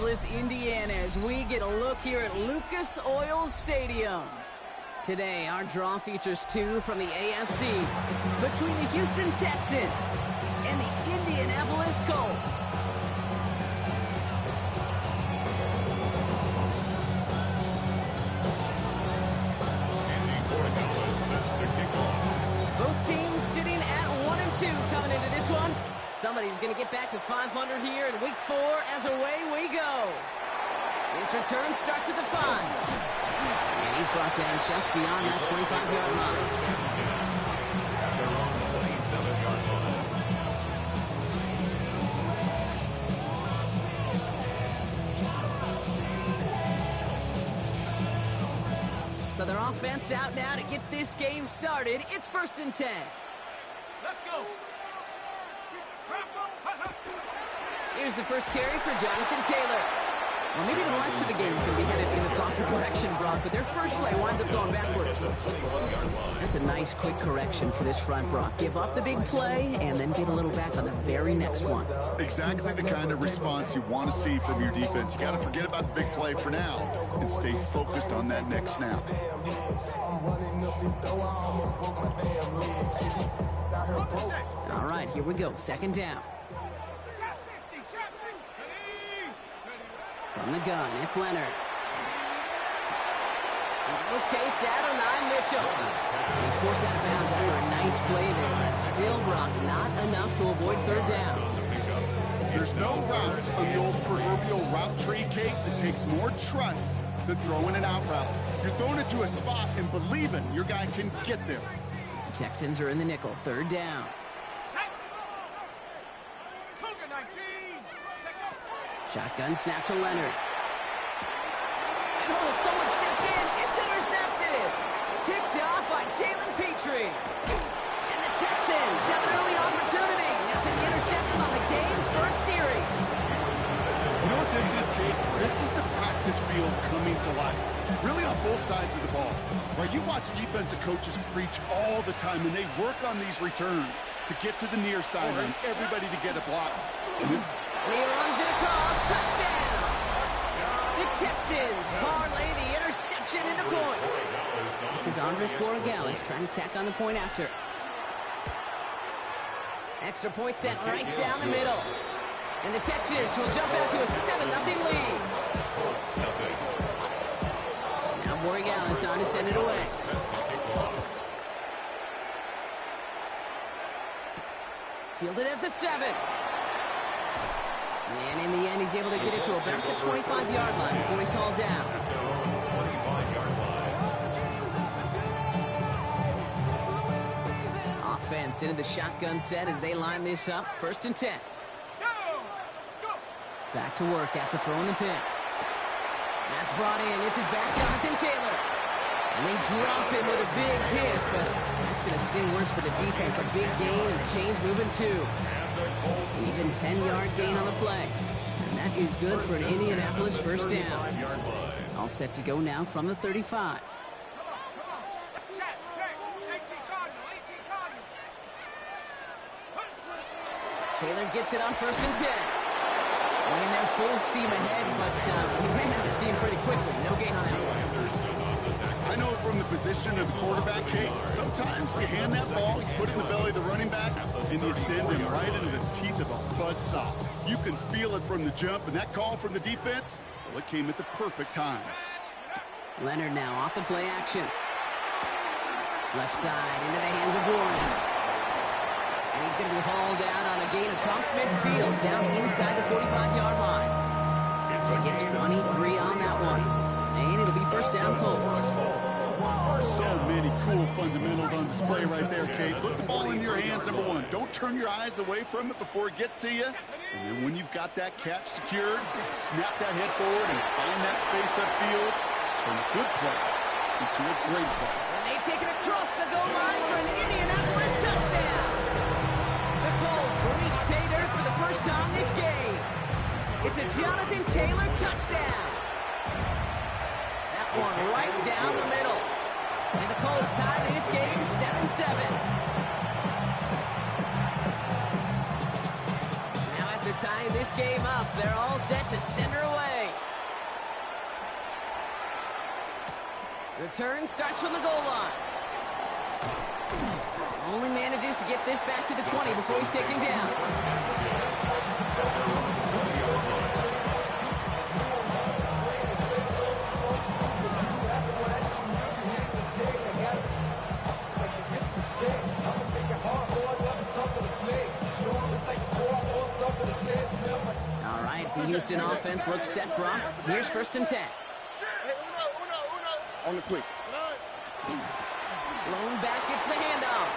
Indianapolis, Indiana, as we get a look here at Lucas Oil Stadium. Today, our draw features two from the AFC between the Houston Texans and the Indianapolis Colts. Both teams sitting at 1-2 coming into this one. Somebody's going to get back to 500 here in week 4 as away we go. This return starts at the 5. And he's brought down just beyond that 25-yard line. They're on the 27-yard line. So their offense out now to get this game started. It's 1st and 10. Let's go. Here's the first carry for Jonathan Taylor. Well, maybe the rest of the game is going to be headed in the proper direction, Brock, but their first play winds up going backwards. That's a nice, quick correction for this front, Brock. Give up the big play and then get a little back on the very next one. Exactly the kind of response you want to see from your defense. You got to forget about the big play for now and stay focused on that next snap. All right, here we go. 2nd down. From the gun, it's Leonard. Locates Adonai Mitchell. He's forced out of bounds after a nice play there, but still, Brock, not enough to avoid 3rd down. There's no routes on the old proverbial route tree, Kate, that takes more trust than throwing an out route. You're throwing it to a spot and believing your guy can get there. Texans are in the nickel, 3rd down. Shotgun snap to Leonard. And someone stepped in. It's intercepted. Kicked off by Jalen Petrie. And the Texans have an early opportunity. That's an interception on the game's first series. You know what this is, Kate? This is the practice field coming to life. Really on both sides of the ball. Where you watch defensive coaches preach all the time, and they work on these returns to get to the near sideline, everybody to get a block. And he runs it across. Touchdown! The Texans parlay the interception into points. This is Andres Borregales trying to tack on the point after. Extra point set right down the middle. And the Texans will jump out to a 7-0 lead. Now Borregales on to send it away. Fielded at the 7. And in the end, he's able to get it to about the 25-yard line before he's hauled down. Offense into the shotgun set as they line this up. 1st and 10. Back to work after throwing the pick. That's brought in. It's his back, Jonathan Taylor. And they drop him with a big hit, but that's going to sting worse for the defense. A big gain, and the chain's moving too. Even 10-yard gain on the play. And that is good for an Indianapolis 1st down. All set to go now from the 35. Taylor gets it on 1st and 10. And they're full steam ahead, but he ran out of steam pretty quickly. No gain on that one. I know from the position of the quarterback, Kate, sometimes you hand that ball, you put it in the belly of the running back, and you send him right into the teeth of a buzzsaw. You can feel it from the jump, and that call from the defense, well, it came at the perfect time. Leonard now off the play action. Left side into the hands of Warren. And he's going to be hauled out on a gain across midfield down inside the 45-yard line. They get 23 on that one. And it'll be 1st down Colts. So many cool fundamentals on display right there, Kate. Put the ball in your hands, number 1. Don't turn your eyes away from it before it gets to you. And then when you've got that catch secured, snap that head forward and find that space upfield. Turn a good play into a great play. And they take it across the goal line for an Indianapolis touchdown. The Colts reach pay dirt for the first time this game. It's a Jonathan Taylor touchdown. That one right down the middle. And the Colts tie this game 7-7. Now after tying this game up, they're all set to send her away. Return starts from the goal line. Only manages to get this back to the 20 before he's taken down. All right, the Houston offense looks set, Brock. Here's 1st and 10. On the quick. Blown back, gets the handoff.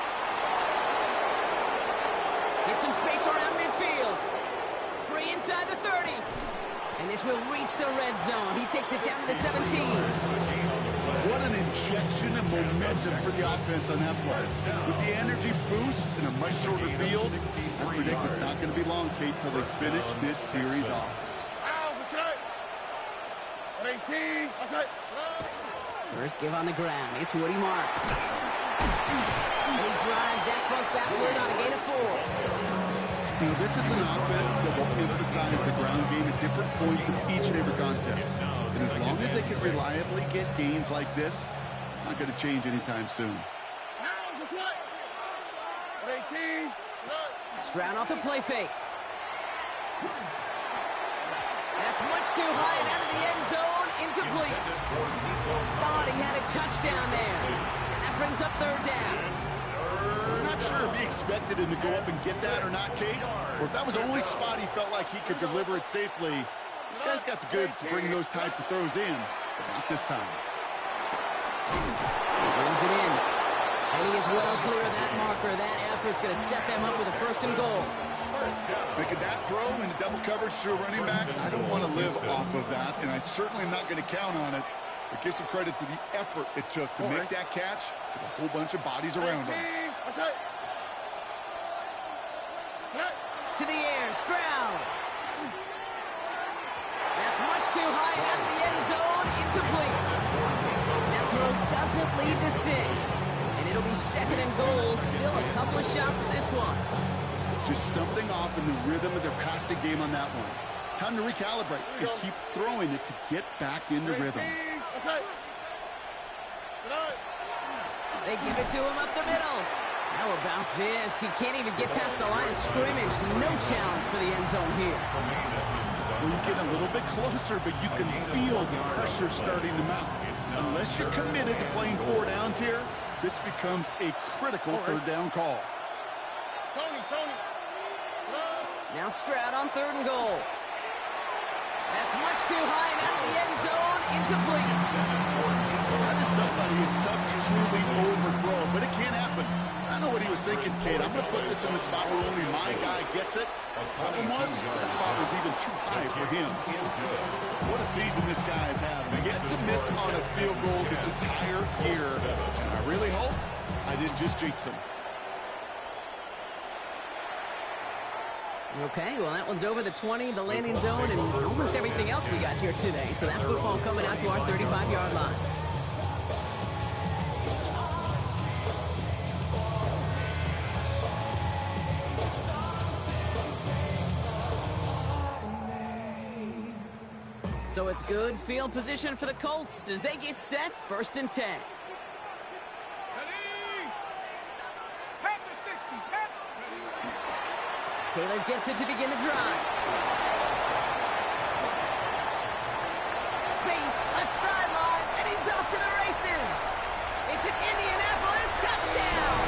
Gets some space around midfield. Free inside the 30. And this will reach the red zone. He takes it down to the 17. What an injection of momentum for the offense on that play. With the energy boost in a much shorter field, I predict it's not going to be long, Kate, till they finish this series off. 18. First give on the ground. It's Woody Marks. And he drives that clock backward on a gain of 4. You know, this is an offense that will emphasize the ground game at different points of each and every contest. And as long as they can reliably get gains like this, it's not going to change anytime soon. 18. Stroud off the play fake. That's much too high and out of the end zone. Incomplete. Thought he had a touchdown there. And that brings up 3rd down. I'm not sure if he expected him to go up and get that or not, Kate, or if that was the only spot he felt like he could deliver it safely. This guy's got the goods to bring those types of throws in, but not this time. Brings it in. And he is well clear of that marker. That effort's going to set them up with a 1st and goal. Making that throw into double coverage to a running back, I don't want to live off of that, and I certainly am not going to count on it. But give some credit to the effort it took to make that catch with a whole bunch of bodies around him. To the air, Stroud. That's much too high and out of the end zone. Incomplete. That throw doesn't lead to 6. And it'll be 2nd and goal. Still a couple of shots at this one. Just something off in the rhythm of their passing game on that one. Time to recalibrate and keep throwing it to get back into rhythm. They give it to him up the middle. How about this? He can't even get past the line of scrimmage. No challenge for the end zone here. Well, you get a little bit closer, but you can feel the pressure starting to mount. Unless you're committed to playing 4 downs here, this becomes a critical 3rd down call. Tony. Now Stroud on 3rd and goal. That's much too high and out of the end zone. Incomplete. Now, to somebody, it's tough to truly overthrow, but it can happen. I know what he was thinking, Kate. I'm going to put this in the spot where only my guy gets it. The problem was, that spot was even too high for him. What a season this guy has had. Yet to miss on a field goal this entire year. And I really hope I didn't just jinx him. Okay, well, that one's over the 20, the landing zone, and almost everything else we got here today. So that football coming out to our 35-yard line. So it's good field position for the Colts as they get set, 1st and 10. Taylor gets it to begin the drive. Space, left sideline, and he's off to the races. It's an Indianapolis touchdown.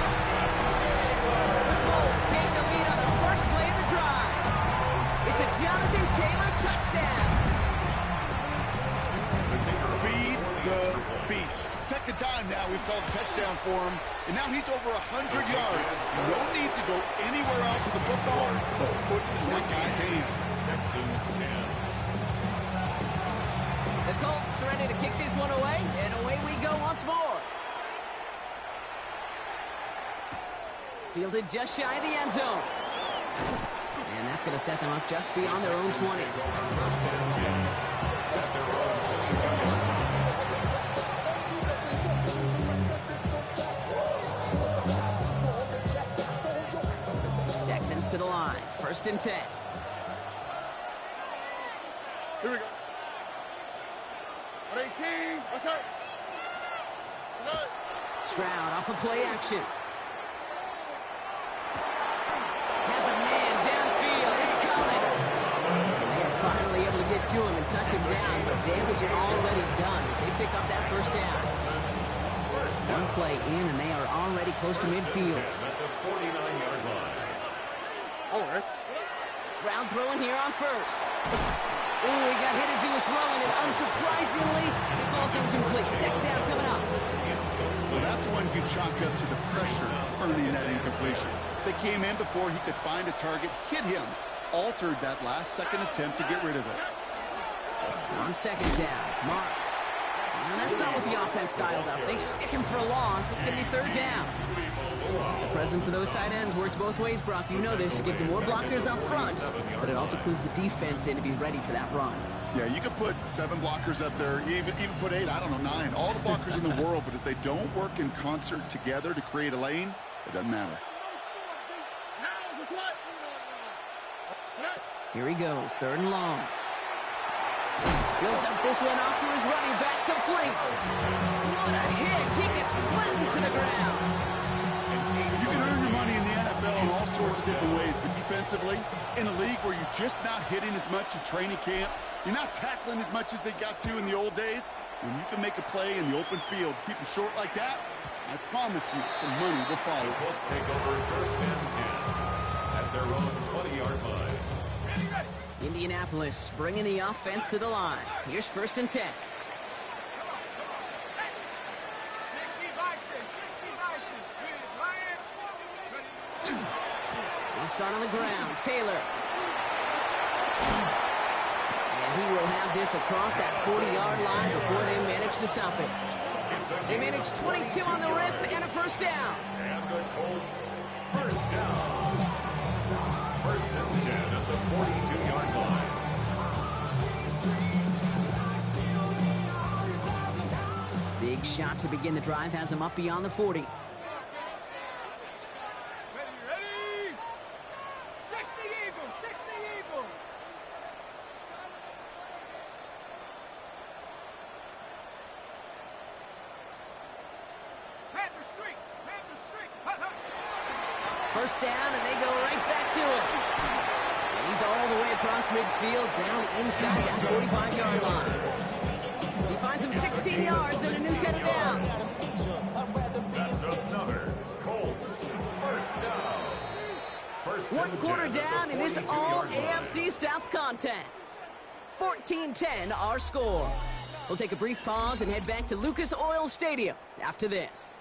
The Colts take the lead on the first play of the drive. It's a Jonathan Taylor touchdown. Feed the beast. 2nd time now we've called a touchdown for him, and now he's over 100 yards. No need to go anywhere else with the football, but put it in that guy's hands. The Colts ready to kick this one away, and away we go once more. Fielded just shy of the end zone. And that's going to set them up just beyond their own 20. Texans to the line. 1st and 10. Here we go. 18. What's up? Stroud off of play action. Has a man downfield. It's Collins. And they are finally able to get to him and touch him down, but damage already done as they pick up that first down. One play in, and they are already close to midfield. At the 49-yard line. All right. Stroud throwing here on first. Ooh, he got hit as he was throwing, and unsurprisingly, he falls incomplete. Second down coming up. Well, that's one you chalk up to the pressure earning that incompletion. They came in before he could find a target, hit him, altered that last second attempt to get rid of it. On second down, Marks. And that's not what the offense dialed up. They stick him for a loss. It's going to be third down. The presence of those tight ends works both ways, Brock. You know this. Gives them more blockers up front, but it also clues the defense in to be ready for that run. Yeah, you could put 7 blockers up there, even put 8, I don't know, 9. All the blockers in the world, but if they don't work in concert together to create a lane, it doesn't matter. Here he goes, third and long. Builds up this one off to his running back, complete. What a hit! He gets flattened to the ground. You can earn your money in the NFL in all sorts of different ways, but defensively, in a league where you're just not hitting as much in training camp, you're not tackling as much as they got to in the old days, when you can make a play in the open field, keep them short like that, I promise you some money will follow. The Colts take over first and 10 at their own 20-yard line. Indianapolis bringing the offense to the line. Here's first and 10. They'll start on the ground. Taylor. And he will have this across that 40-yard line before they manage to stop it. They manage 22 on the rip and a first down. And the Colts first down. First and 10 at the 42-yard line. Big shot to begin the drive has him up beyond the 40. Ready? 60 Eagles, 60 Eagles. Panther Street, Panther Street. Hut, hut. First down, and they go right back to him. And he's all the way across midfield, down inside that 45-yard line. He finds him 16 yards and a new set of downs. That's another Colts first down. First One and quarter 10 at down the in this 42-yard all line. AFC South contest. 14-10 our score. We'll take a brief pause and head back to Lucas Oil Stadium after this.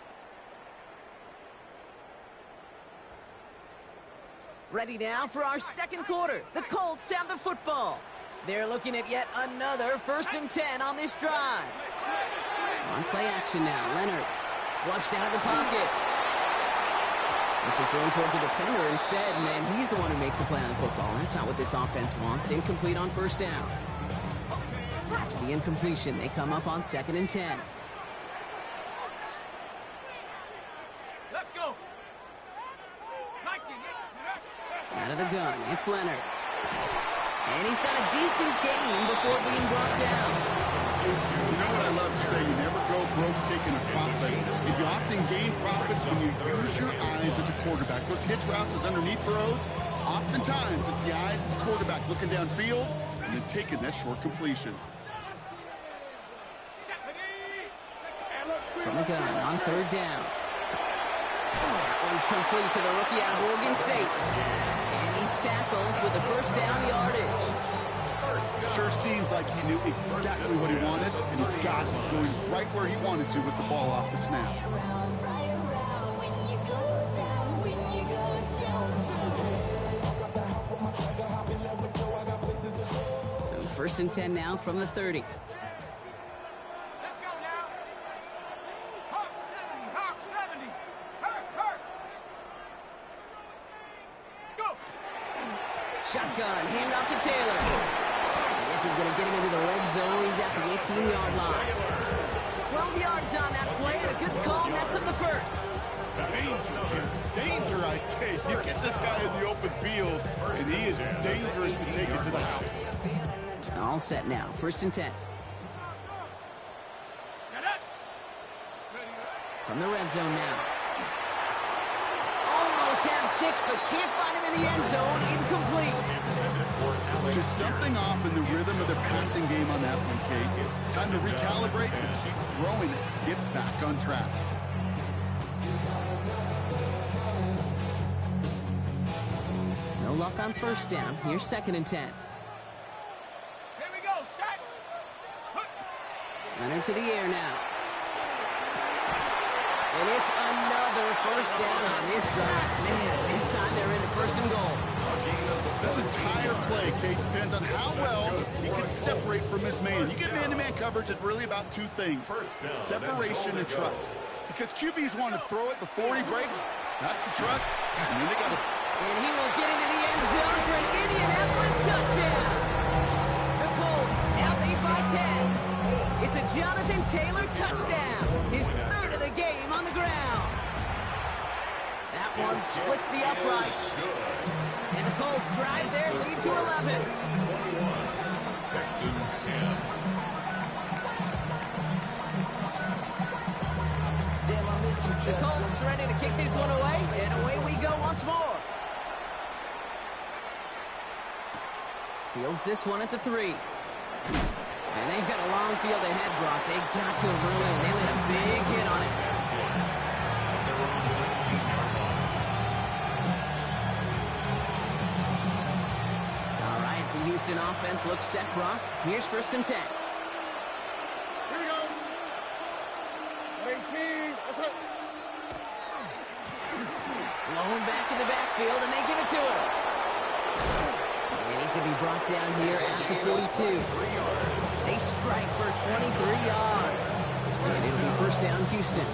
Ready now for our second quarter. The Colts have the football. They're looking at yet another first and 10 on this drive. On play action now. Leonard flushed out of the pocket. This is thrown towards a defender instead, and he's the one who makes a play on the football. That's not what this offense wants. Incomplete on first down. After the incompletion, they come up on second and 10. Let's go. Out of the gun, it's Leonard. And he's got a decent gain before being brought down. You know what I love to say? You never go broke taking a profit. And you often gain profits when you use your eyes as a quarterback. Those hitch routes, those underneath throws, oftentimes it's the eyes of the quarterback looking downfield and then taking that short completion. From the gun on third down. That one's complete to the rookie out of Oregon State. And he's tackled with the first down yardage. Sure seems like he knew exactly what he wanted, and he got it, going right where he wanted to with the ball off the snap. So first and 10 now from the 30. Let's go now. Hawk 70, Hawk 70. Hurt. Go. Shotgun, hand off to Taylor. And this is going to get him into the red zone. He's at the 18-yard line. 12 yards on that play, and a good call nets him the first. Danger, kid. Danger, I say. You get this guy in the open field, and he is dangerous to take it to the house. All set now, first and 10. Set up. Ready. From the red zone now. Almost had 6, but can't find him in the end zone. Incomplete. Just something off in the rhythm of their passing game on that one, Kate. Time to recalibrate and keep throwing it to get back on track. No luck on first down. Here's 2nd and 10. Here we go, set. Leonard to the air now. And it's another first down on this drive. Man, this time they're into 1st and goal. This entire play, Kate, depends on how well he can separate from his man. You get man-to-man coverage, it's really about 2 things: separation and trust. Because QBs want to throw it before he breaks. That's the trust. And then they got to... And he will get into the end zone for an Indianapolis touchdown. The Colts now lead by 10. It's a Jonathan Taylor touchdown. His 3rd of the game on the ground. That one splits the uprights. And the Colts drive their lead to 11. Texans 10. The Colts ready to kick this one away, and away we go once more. Fields this one at the 3. And they've got a long field ahead, Brock. They got to him early, and they laid a big hit on it. All right, the Houston offense looks set, Brock. Here's 1st and 10. Here we go. 18. That's it. Blown back in the backfield, and they give it to him. And he's going to be brought down here at the 42. They strike for 23 yards. And it'll be 1st down, Houston.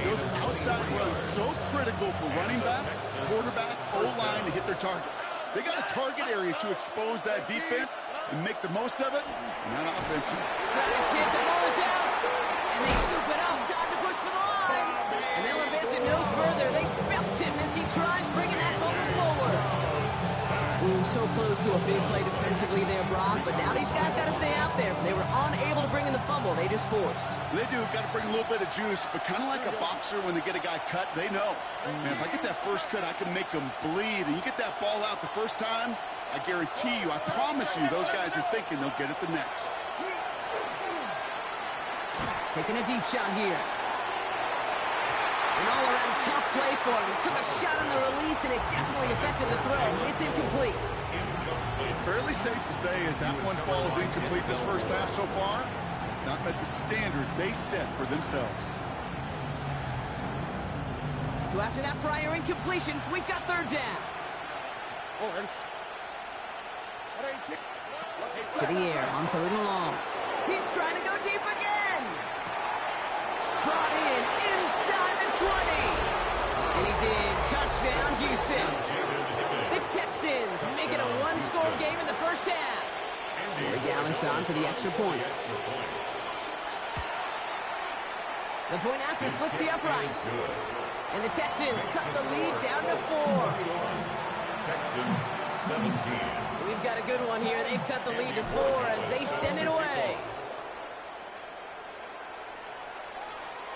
Those outside runs so critical for running back, quarterback, O-line to hit their targets. They got a target area to expose that defense and make the most of it. And that offense... Tries hit, the ball is out. And they scoop it up. Time to push for the line. And they'll advance it no further. They belt him as he tries bringing that fumble forward. Ooh, so close to a big play defensively there, Brock. But now these guys got to stay out there. They were unable to bring in the fumble. They just forced. They do. Got to bring a little bit of juice. But kind of like a boxer when they get a guy cut, they know. Man, if I get that first cut, I can make them bleed. And you get that ball out the first time, I guarantee you, I promise you, those guys are thinking they'll get it the next. Taking a deep shot here. An all-around tough play for him. He took a shot on the release, and it definitely affected the throw. It's incomplete. Fairly safe to say as that one falls incomplete this first half so far, it's not met the standard they set for themselves. So after that prior incompletion, we've got 3rd down. To the air on 3rd and long. He's trying to go deep again. Brought in inside the 20. And he's in. Touchdown, Houston. The Texans make it a 1-score game in the first half. Corey Gallis on for the extra point. The point after splits the uprights. And the Texans cut the lead down to 4. Texans 17. We've got a good one here. They've cut the lead to 4 as they send it away.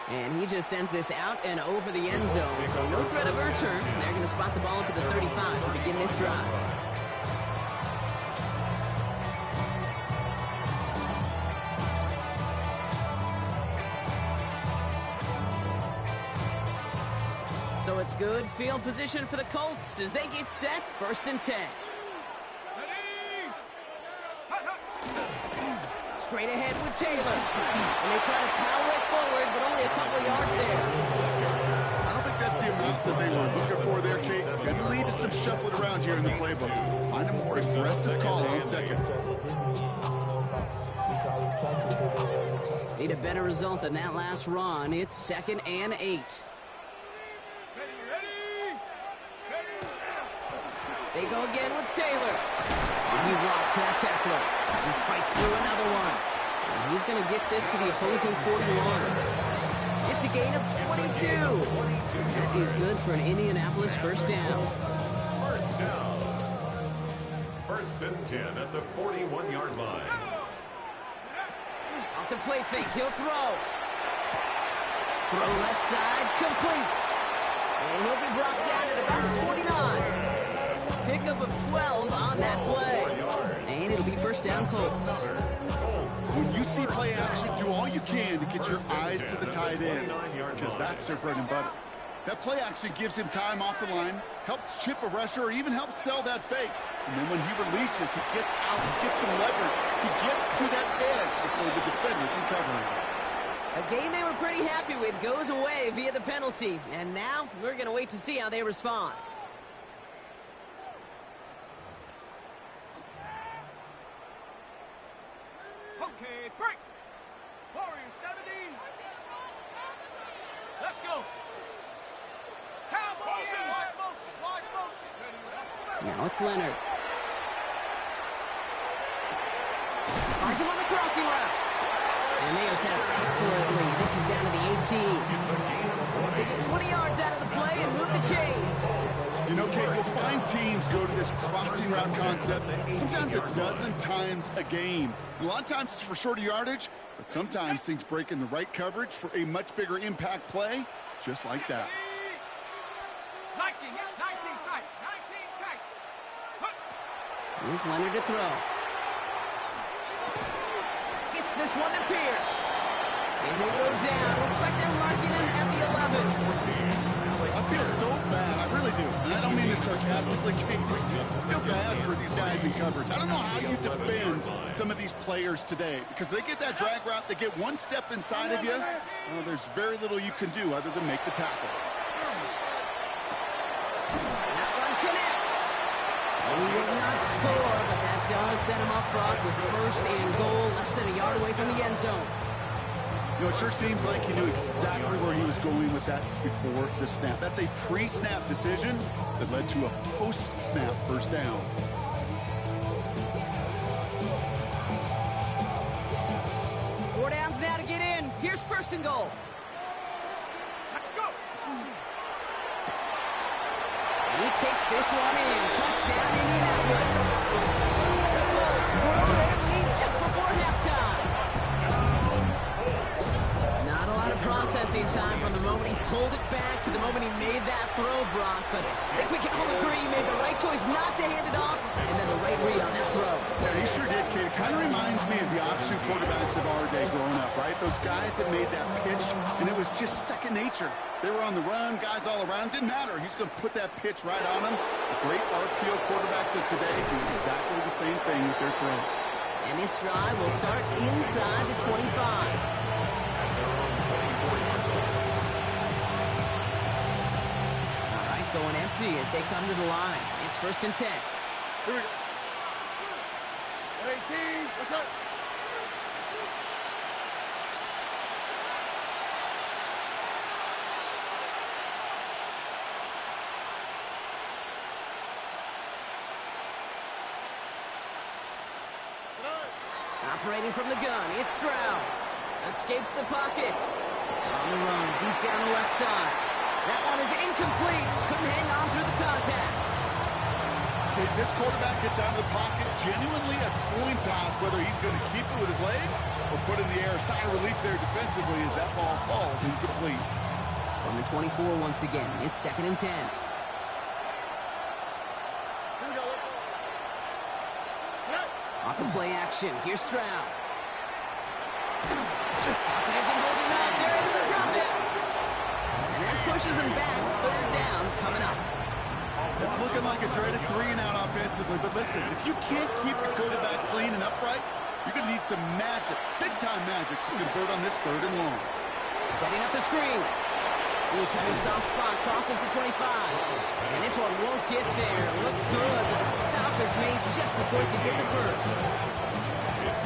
And he just sends this out and over the end zone. So no threat of a return. They're going to spot the ball up at the 35 to begin this drive. So it's good field position for the Colts as they get set. 1st and 10. Straight ahead with Taylor. And they try to power it forward, but only a couple of yards there. I don't think that's the amount that they were looking for there, Kate. Going to lead to some shuffling around here in the playbook. Find a more aggressive call on 2nd. Need a better result than that last run. It's 2nd and 8. They go again with Taylor. And he rocks that tackler. He fights through another one. And he's going to get this to the opposing 41. It's a gain of 22. That is good for an Indianapolis 1st down. 1st down. 1st and 10 at the 41-yard line. Off the play fake, he'll throw. Throw left side, complete. And he'll be brought down at about the 29. Pickup of 12 on that play. And it'll be first down, Colts. When you see play action, do all you can to get your eyes to the tight end, because that's their bread and butter. That play action gives him time off the line, helps chip a rusher, or even helps sell that fake. And then when he releases, he gets out, he gets some leverage. He gets to that edge before the defender can cover him. A game they were pretty happy with goes away via the penalty. And now we're going to wait to see how they respond. Okay, break. Warrior 70. Let's go. Cowboy, watch motion, watch motion. Now it's Leonard. Finds him on the crossing route. And they are set up excellently. This is down to the 18. They get 20 yards out of the play and move the chains. You know, Kate, you'll find teams go to this crossing route concept sometimes a dozen times a game. And a lot of times it's for shorter yardage, but sometimes things break in the right coverage for a much bigger impact play, just like that. 19 tight, 19 tight. Here's Leonard to throw. Gets this one to Pierce. And he'll go down. Looks like they're marking him at the 11. I feel so bad. I really do. And I don't mean this sarcastically, Kate. I feel bad for these guys in coverage. I don't know how you defend some of these players today, because they get that drag route, they get one step inside of you. Well, there's very little you can do other than make the tackle. That one connects. He will not score, but that does set him up, Brock, with first and goal, less than a yard away from the end zone. You know, it sure seems like he knew exactly where he was going with that before the snap. That's a pre-snap decision that led to a post-snap first down. Four downs now to get in. Here's first and goal. He takes this one in. Touchdown, Indianapolis. The Colts grow their lead just before halftime. Not a lot of processing time from the moment he pulled it back to the moment he made that throw, Brock. But I think we can all agree he made the right choice not to hand it off, and then the right read on that throw. Yeah, he sure did, kid. It kind of reminds me of the option quarterbacks of our day growing up, right? Those guys that made that pitch, and it was just second nature. They were on the run, guys all around. Didn't matter. He's going to put that pitch right on them. The great RPO quarterbacks of today do exactly the same thing with their throws. And this drive will start inside the 25. Going empty as they come to the line. It's first and 10. Here we go. 18, what's up? Operating from the gun, it's Stroud. Escapes the pocket. On the run, deep down the left side. That one is incomplete. Couldn't hang on through the contact. Okay, this quarterback gets out of the pocket. Genuinely a coin toss whether he's going to keep it with his legs or put in the air. Sigh of relief there defensively as that ball falls incomplete. On the 24 once again. It's second and 10. Off the play action. Here's Stroud. Pocket isn't holding up. They're able to drop it. And that pushes him back. Third down coming up. It's looking like a dreaded 3-and-out offensively, but listen, if you can't keep your quarterback clean and upright, you're going to need some magic, big-time magic, to convert on this third and long. Setting up the screen. Ooh, kind of soft spot, crosses the 25. And this one won't get there. Looks good, but the stop is made just before he can get the first.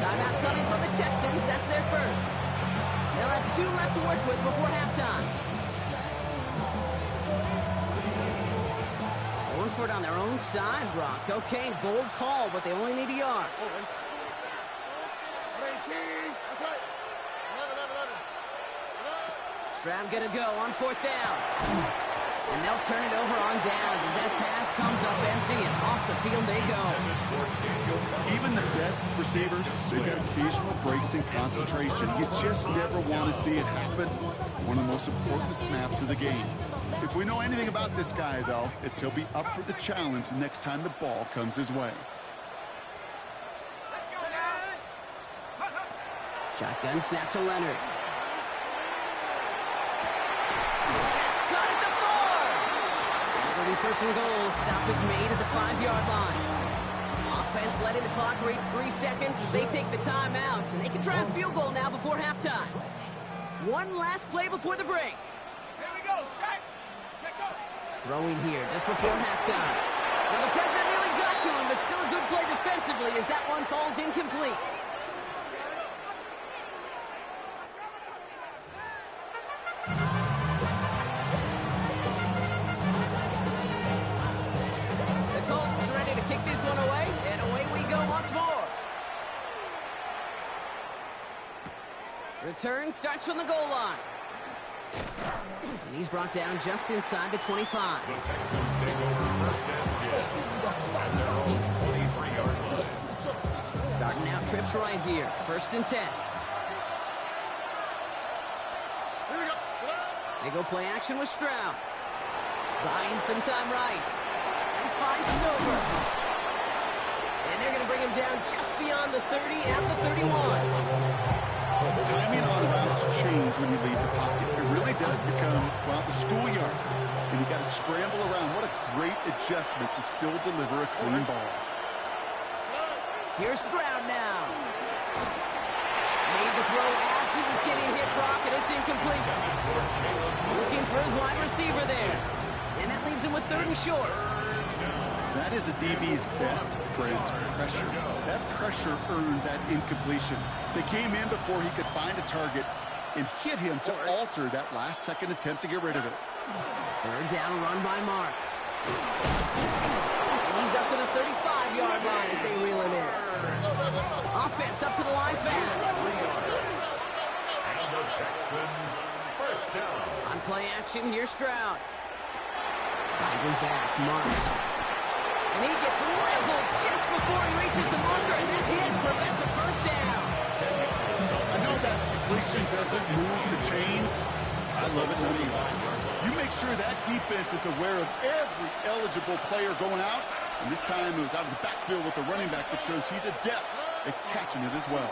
Timeout coming from the Texans. That's their first. They'll have 2 left to work with before halftime. Going for it on their own side, Brock. Okay, bold call, but they only need a yard. 18, that's right. 11. Stroud gonna go on fourth down. And they'll turn it over on downs as that pass comes up empty and off the field they go. Even the best receivers, they've got occasional breaks in concentration. You just never want to see it happen. One of the most important snaps of the game. If we know anything about this guy, though, it's he'll be up for the challenge the next time the ball comes his way. Shotgun snap to Leonard. That's caught at the 4. And it'll be first and goal. Stop is made at the 5-yard line. Offense letting the clock reach 3 seconds as they take the timeouts. And they can try a field goal now before halftime. One last play before the break. Here we go, Shaq. Check up. Throwing here just before halftime. Well, the pressure nearly got to him, but still a good play defensively as that one falls incomplete. The Colts ready to kick this one away, and away we go once more. Return starts from the goal line. And he's brought down just inside the 25. The Texans take over first and 10 at their own 23-yard line. Starting out trips right here. First and 10. Here we go. They go play action with Stroud. Buying some time right. And finds Stover. And they're going to bring him down just beyond the 30 at the 31. Timing on routes change when you leave the pocket. It really does become, well, the schoolyard. And you got to scramble around. What a great adjustment to still deliver a clean ball. Here's Stroud now. Made the throw as he was getting hit, Brock, and it's incomplete. Looking for his wide receiver there. And that leaves him with 3rd and short. That is a DB's best friend, pressure. That pressure earned that incompletion. They came in before he could find a target and hit him to alter that last-second attempt to get rid of it. 3rd down run by Marks. And he's up to the 35-yard line as they reel him in. Offense up to the line fast. And the Texans first down. On play action, here's Stroud. Finds his back, Marks. And he gets leveled just before he reaches the marker, and that hit prevents a first down. I know that completion doesn't move the chains. I love it nonetheless. You make sure that defense is aware of every eligible player going out, and this time it was out of the backfield with the running back that shows he's adept at catching it as well.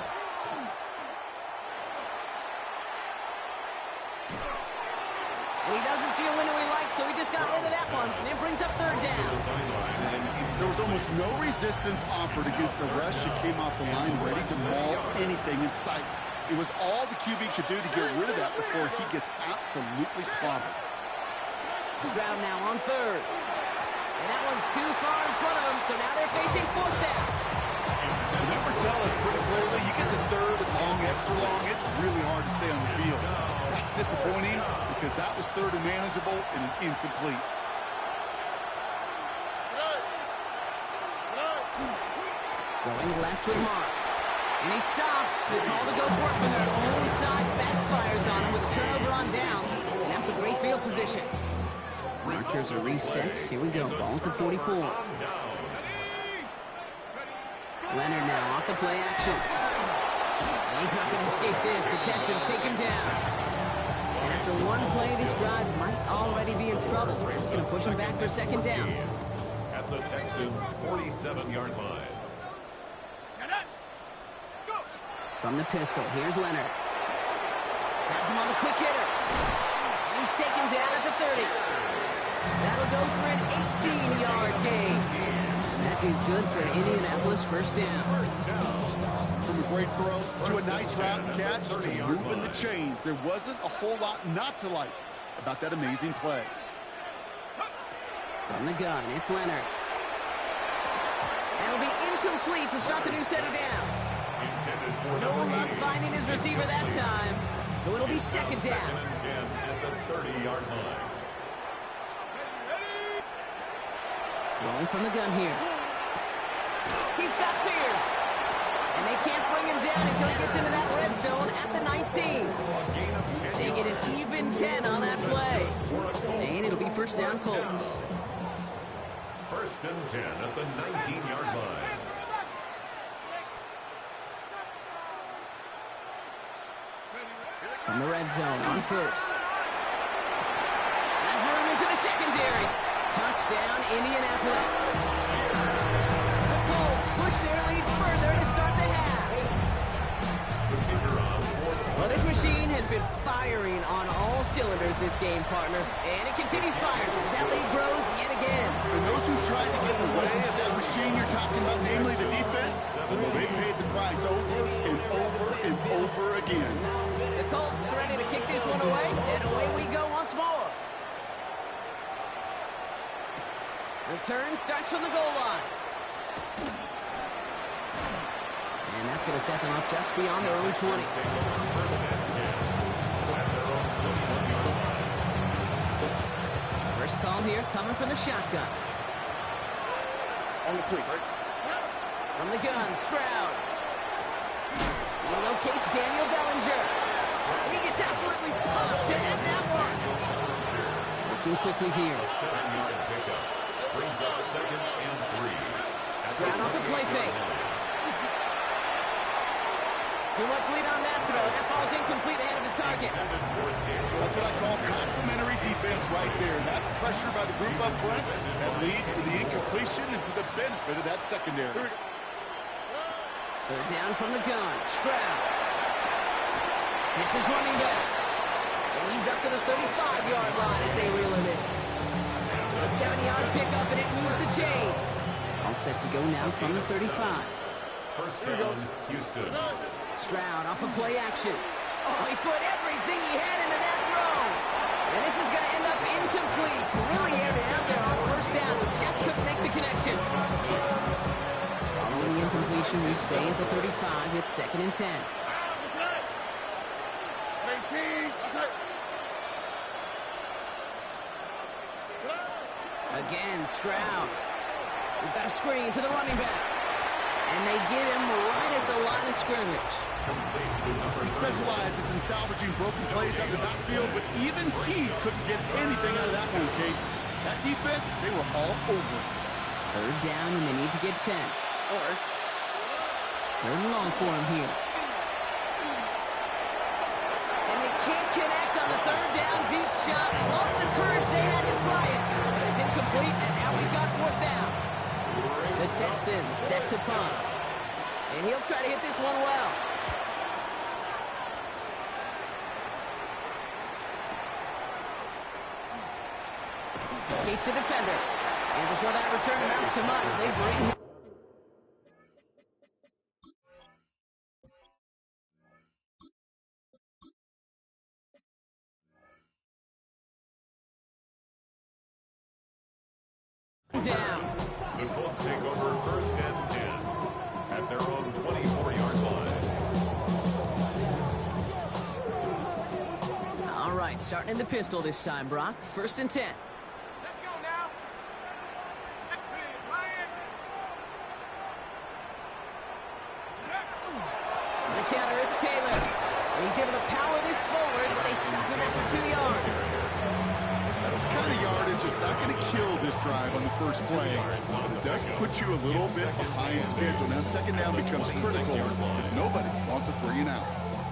And he doesn't see a window he likes, so he just got rid of that one. And it brings up 3rd down. There was almost no resistance offered against a rush that came off the line ready to maul anything in sight. It was all the QB could do to get rid of that before he gets absolutely clobbered. Stroud now on 3rd. And that one's too far in front of him, so now they're facing 4th down. The numbers tell us pretty clearly, you get to 3rd and long, extra long, it's really hard to stay on the field. That's disappointing because that was 3rd and manageable and an incomplete. Going left with Marks. And he stops. The call to go for it from their own side backfires on him with a turnover on downs. And that's a great field position. Markers are reset. Here we go. Ball at the 44. Leonard now off the play action. And he's not going to escape this. The Texans take him down. And after one play, this drive might already be in trouble. It's going to push him back for 2nd down. At the Texans' 47-yard line. From the pistol, here's Leonard. Has him on the quick hitter. And he's taken down at the 30. That'll go for an 18-yard gain. That is good for an Indianapolis first down. From a great throw to a nice route and catch to moving the chains. There wasn't a whole lot not to like about that amazing play. From the gun, it's Leonard. That'll be incomplete to start the new set of downs. No luck finding his receiver that time, so it'll be 2nd down. 2nd and 10 at the 30-yard line. Rolling from the gun here. He's got Pierce. And they can't bring him down until he gets into that red zone at the 19. A gain of 10 They get yards. an even 10 on that play. And it'll be first down Colts. First and 10 at the 19-yard line. From the red zone on first. Has room into the secondary. Touchdown, Indianapolis. The Colts push their lead further to start the half. The kicker on fourth. Well, this machine has been firing on all cylinders this game, partner. And it continues firing as that lead grows yet again. And those who've tried to get in the way of that machine you're talking about, namely the defense, well, they paid the price over and over and over again. The Colts ready to kick this one away, and away we go once more. Return starts from the goal line. And that's going to set them up just beyond their own 20. First and 10 at their own 21-yard line. First call here coming from the shotgun. On the quick. From the gun, Stroud. He locates Daniel Bellinger. And he gets absolutely popped to end that one. Looking quickly here. A 7-yard pickup brings up second and 3. Stroud off the play fake. Too much lead on that throw. That falls incomplete ahead of his target. That's what I call complimentary defense right there. That pressure by the group up front, that leads to the incompletion and to the benefit of that secondary. They're down from the gun. Stroud. Hits his running back. And he's up to the 35-yard line as they reel him in. A 70-yard pickup, and it moves the chains. All set to go now from the 35. First down, Houston. Stroud off of play action. Oh, he put everything he had into that throw. And this is going to end up incomplete. Really aired it out there on first down. He just couldn't make the connection. Following the incompletion, we stay at the 35. It's second and 10. Again, Stroud. We've got a screen to the running back. And they get him right at the line of scrimmage. He specializes in salvaging broken plays out of the backfield, but even he couldn't get anything out of that one, Kate. That defense, they were all over it. Third down, and they need to get 10. Third and long for him here. And they can't connect on the third down deep shot. I love the courage they had to try it. But it's incomplete, and now we've got fourth down. The Texans set to punt. And he'll try to hit this one well. Escapes the defender. And before that return amounts to much, they bring him. Down. The Colts take over first and 10 at their own 24-yard line. All right, starting in the pistol this time, Brock. First and 10. Let's go now. On the counter, it's Taylor. And he's able to power this forward, but they stop him after 2 yards. That's the kind of yardage that's not going to kill this drive on the first play. It does put you a little bit behind schedule. Now second down becomes critical because nobody wants a 3 and out.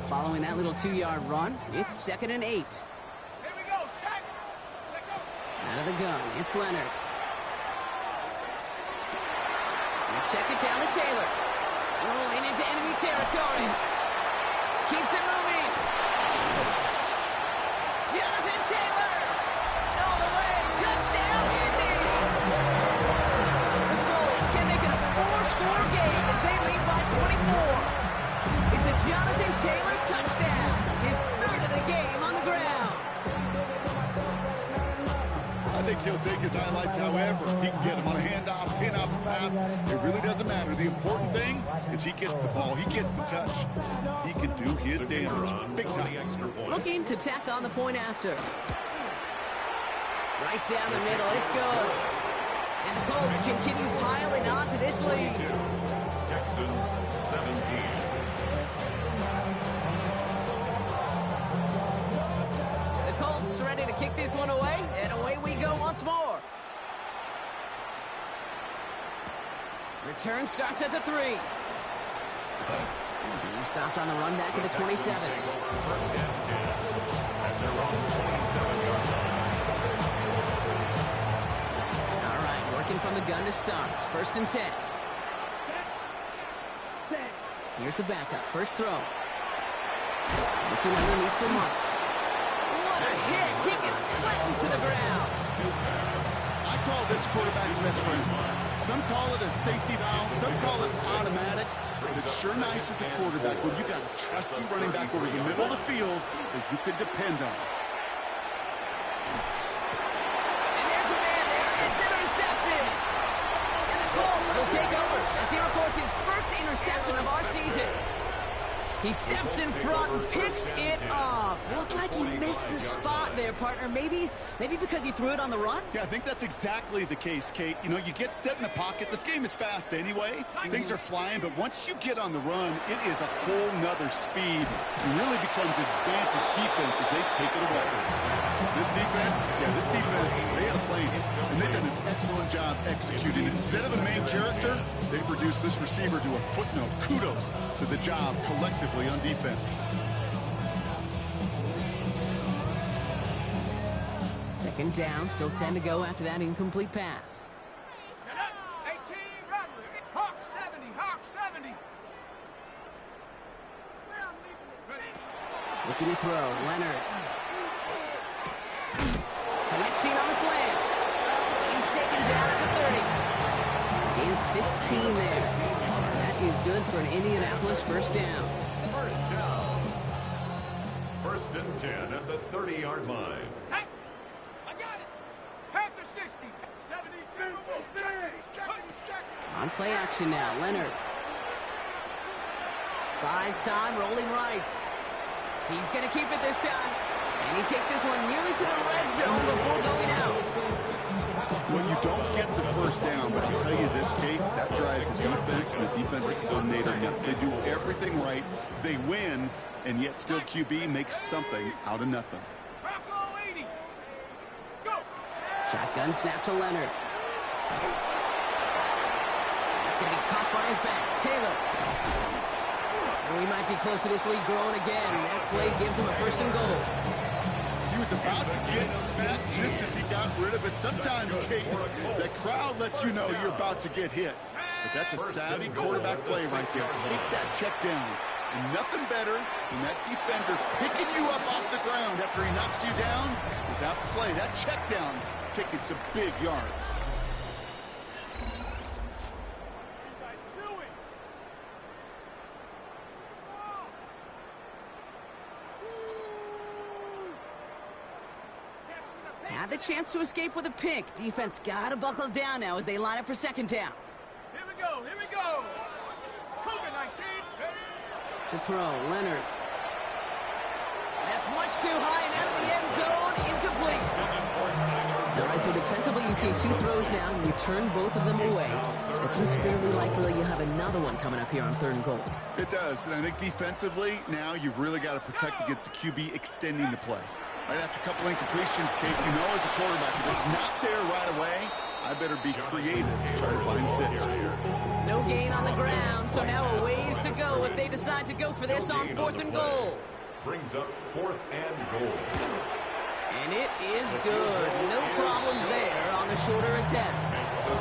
Following that little 2-yard run, it's second and 8. Here we go. Shaq. Check go. Out of the gun, it's Leonard. They check it down to Taylor. Rolling into enemy territory. Keeps it moving. Jonathan Taylor. All the way. Touchdown, Indy. The Colts can make it a 4-score game as they lead by 24. It's a Jonathan Taylor touchdown. His third of the game on the ground. I think he'll take his highlights however. He can get him on a handoff, pin-off, pass. It really doesn't matter. The important thing is he gets the ball. He gets the touch. He can do his damage. Big time. Looking to tack on the point after. Right down the middle. It's good. And the Colts continue piling on to this lead. Texans 17. ready to kick this one away, and away we go once more. Return starts at the 3. He's stopped on the run back at the 27. First and 10 as they're on the 27-yard line. All right, working from the gun to start. First and 10. Here's the backup. First throw. Looking underneath for Marks. What a hit! He gets flattened to the ground. I call this quarterback's best friend. Some call it a safety valve, some call it automatic, but it's sure nice as a quarterback when you got a trusty running back over the middle of the field that you can depend on. And there's a man there. It's intercepted. And the Colts will take over as he records his first interception of our season. He steps in front and picks it off. Looked like he missed the spot there, partner. Maybe because he threw it on the run? Yeah, I think that's exactly the case, Kate. You know, you get set in the pocket. This game is fast anyway. Things are flying, but once you get on the run, it is a whole nother speed. It really becomes advantage defense as they take it away. This defense, they had a plan, and they've done an excellent job executing it. Instead of a main character, they've reduced this receiver to a footnote. Kudos to the job collectively on defense. Second down, still 10 to go after that incomplete pass. Set up. 18, Rattler. Hawk 70, Hawk 70. Looking to throw, Leonard. Connecting on the slant. He's taken down at the 30. Gain 15 there. And that is good for an Indianapolis first down. First down. First and 10 at the 30-yard line. Hey, I got it. Panther 60. 72. He's checking. On play action now, Leonard. Buys time, rolling right. He's going to keep it this time. And he takes this one nearly to the red zone before going out. Well, you don't get the first down, but I'll tell you this, Kate, that drives the defense and the defensive coordinator nuts. They do everything right. They win, and yet still QB makes something out of nothing. Rocco 80. Go. Shotgun snap to Leonard. That's going to be caught by his back. Taylor. And we might be close to this lead growing again. That play gives him a first and goal. He was about to get smacked just as he got rid of it. Sometimes, Kate, the crowd lets you know you're about to get hit. But that's a savvy quarterback play right there. Take that check down. And nothing better than that defender picking you up off the ground after he knocks you down. With that play, that check down, taking some big yards. Had the chance to escape with a pick. Defense got to buckle down now as they line up for second down. Here we go. Here we go. Cougar 19. To throw, Leonard. That's much too high and out of the end zone. Incomplete. All right, so defensively you've seen 2 throws now. You turn both of them away. It seems fairly likely you have another one coming up here on 3rd and goal. It does, and I think defensively, now you've really got to protect against the QB extending the play. Right after a couple incompletions, Kate, you know as a quarterback, if it's not there right away, I better be creative to try to find 6. No gain on the ground, so now a ways to go if they decide to go for this on 4th and goal. Brings up 4th and goal. And it is good. No problems there on the shorter attempt.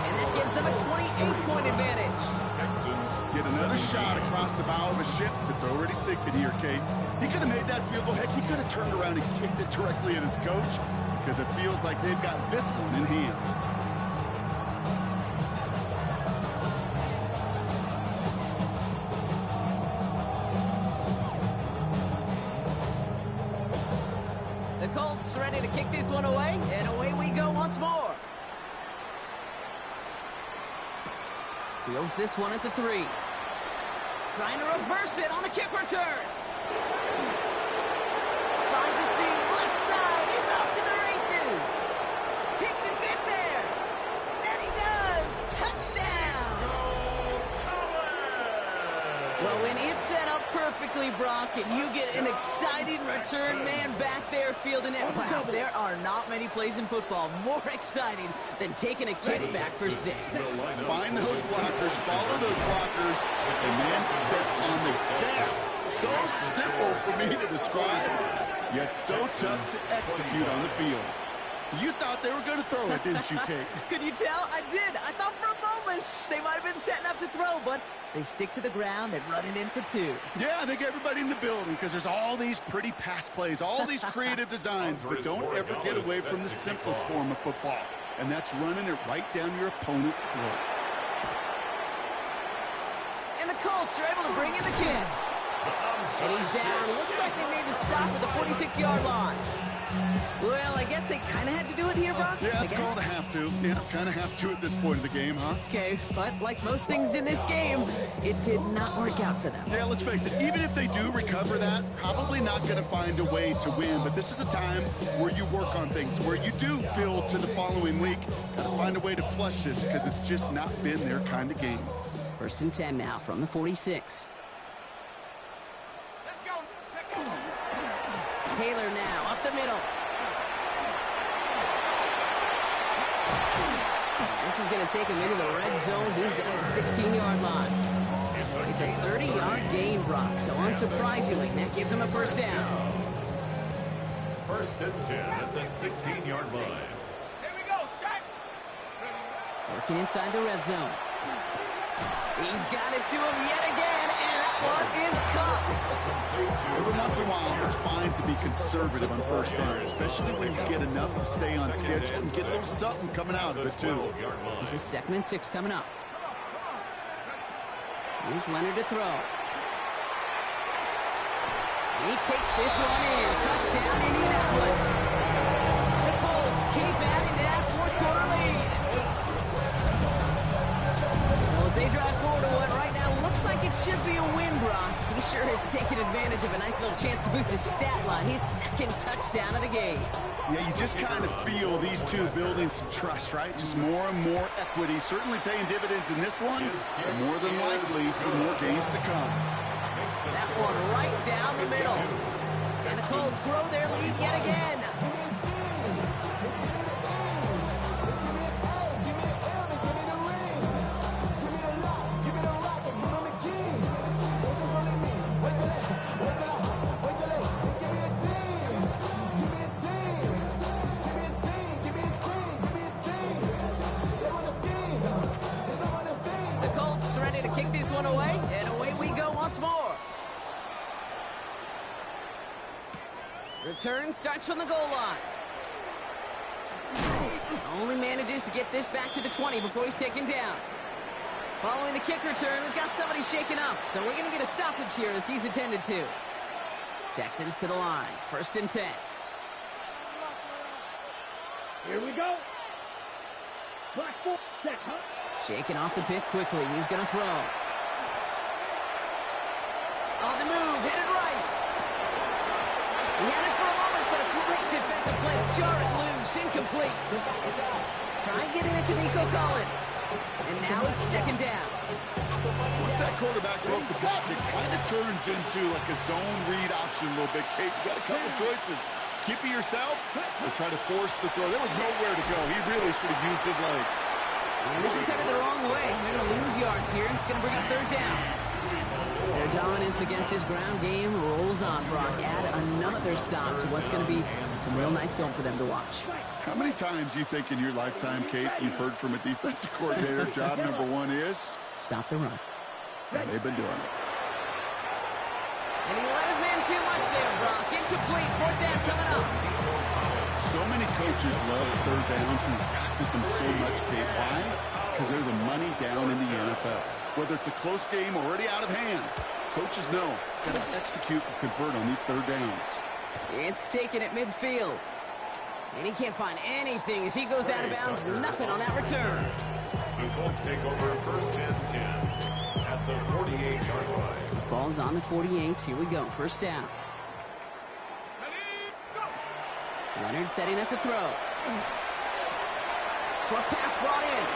And that gives them a 28-point advantage. Texans Get another shot across the bow of a ship that's already sinking here, Kate. He could have made that field goal. Heck, he could have turned around and kicked it directly at his coach because it feels like they've got this one in hand. The Colts ready to kick this one away, and away we go once more. Fields this one at the 3. Trying to reverse it on the kick return. Finds a seam, left side, he's off to the races. He could get there. And he does. Touchdown. Well, when it's set up perfect quickly, Brock, and you get an exciting return man back there fielding it. Wow, there are not many plays in football more exciting than taking a kick back for 6. Find those blockers, follow those blockers, and then step on the gas. So simple for me to describe, yet so tough to execute on the field. You thought they were going to throw it, didn't you, Kate? Could you tell? I did. I thought for a moment they might have been setting up to throw, but they stick to the ground and run it in for 2. Yeah, I think everybody in the building, because there's all these pretty pass plays, all these creative designs, but don't ever get away from the simplest form of football, and that's running it right down your opponent's throat. And the Colts are able to bring in the kick. And he's down. Looks like they made the stop at the 46-yard line. Well, I guess they kind of had to do it here, Brock. Yeah, it's called a have to. Yeah, kind of have to at this point of the game, huh? Okay, but like most things in this game, it did not work out for them. Yeah, let's face it, even if they do recover that, probably not going to find a way to win. But this is a time where you work on things, where you do build to the following week. Got to find a way to flush this because it's just not been their kind of game. 1st and 10 now from the 46. Let's go. Take it. Taylor now up the middle. This is going to take him into the red zone. He's down to the 16-yard line. It's a 30-yard gain, Brock, so unsurprisingly, that gives him a 1st down. 1st and 10 at the 16-yard line. Here we go, set. Working inside the red zone. He's got it to him yet again, and that one is caught. Every once in a while, it's fine to be conservative on 1st down, especially when you get enough to stay on schedule and get a little something coming out of it, too. This is 2nd and 6 coming up. Here's Leonard to throw. And he takes this one in. Touchdown, Indianapolis. The Colts keep adding to that 4th quarter lead. Well, as they drive forward to what right now looks like it should be a win, Brock. He sure has taken advantage of a nice little chance to boost his stat line. His 2nd touchdown of the game. Yeah, you just kind of feel these two building some trust, right? Just more and more equity, certainly paying dividends in this one, but more than likely for more games to come. That one right down the middle. And the Colts grow their lead yet again. To kick this one away, and away we go once more. Return starts from the goal line. Only manages to get this back to the 20 before he's taken down. Following the kick return, we've got somebody shaken up, so we're going to get a stoppage here as he's intended to. Texans to the line, 1st and 10. Here we go. Black ball, set, huh? Shaking off the pick quickly. He's going to throw. On the move, hit it right. He had it for a moment, but a great defensive play to jar it loose. Incomplete. Trying getting it to Nico Collins. And now it's 2nd down. Once that quarterback broke the pocket, it kind of turns into like a zone read option a little bit. Kate, you got a couple choices. Keep it yourself or try to force the throw. There was nowhere to go. He really should have used his legs. And this is headed the wrong way. They're going to lose yards here. It's going to bring up 3rd down. Their dominance against his ground game rolls on, Brock. Add another stop to what's going to be some real nice film for them to watch. How many times do you think in your lifetime, Kate, you've heard from a defensive coordinator, job number 1 is? Stop the run. And they've been doing it. And he let his man too much there, Brock. Incomplete. 4th down coming up. So many coaches love 3rd downs and practice them so much, Kate. Why? Because they're the money down in the NFL. Whether it's a close game or already out of hand, coaches know got to execute and convert on these 3rd downs. It's taken at midfield. And he can't find anything as he goes out of bounds. Nothing on that return. The Colts take over 1st and 10 at the 48-yard line. Ball's on the 48. Here we go. 1st down. Leonard setting up to throw. Short pass brought in.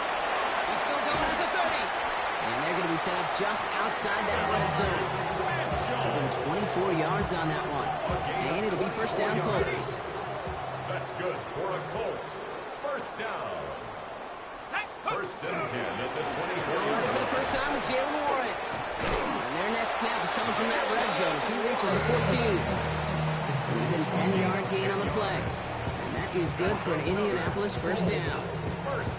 He's still going at the 30. And they're going to be set up just outside that red zone. Within 24 yards on that one. And it'll be first down, Colts. That's good for a Colts. First down. First and 10 at the 24. Running for the first time with Jalen Warren. And their next snap is coming from that red zone as he reaches the 14. Even 10-yard gain on the play. And that is good for an Indianapolis first down.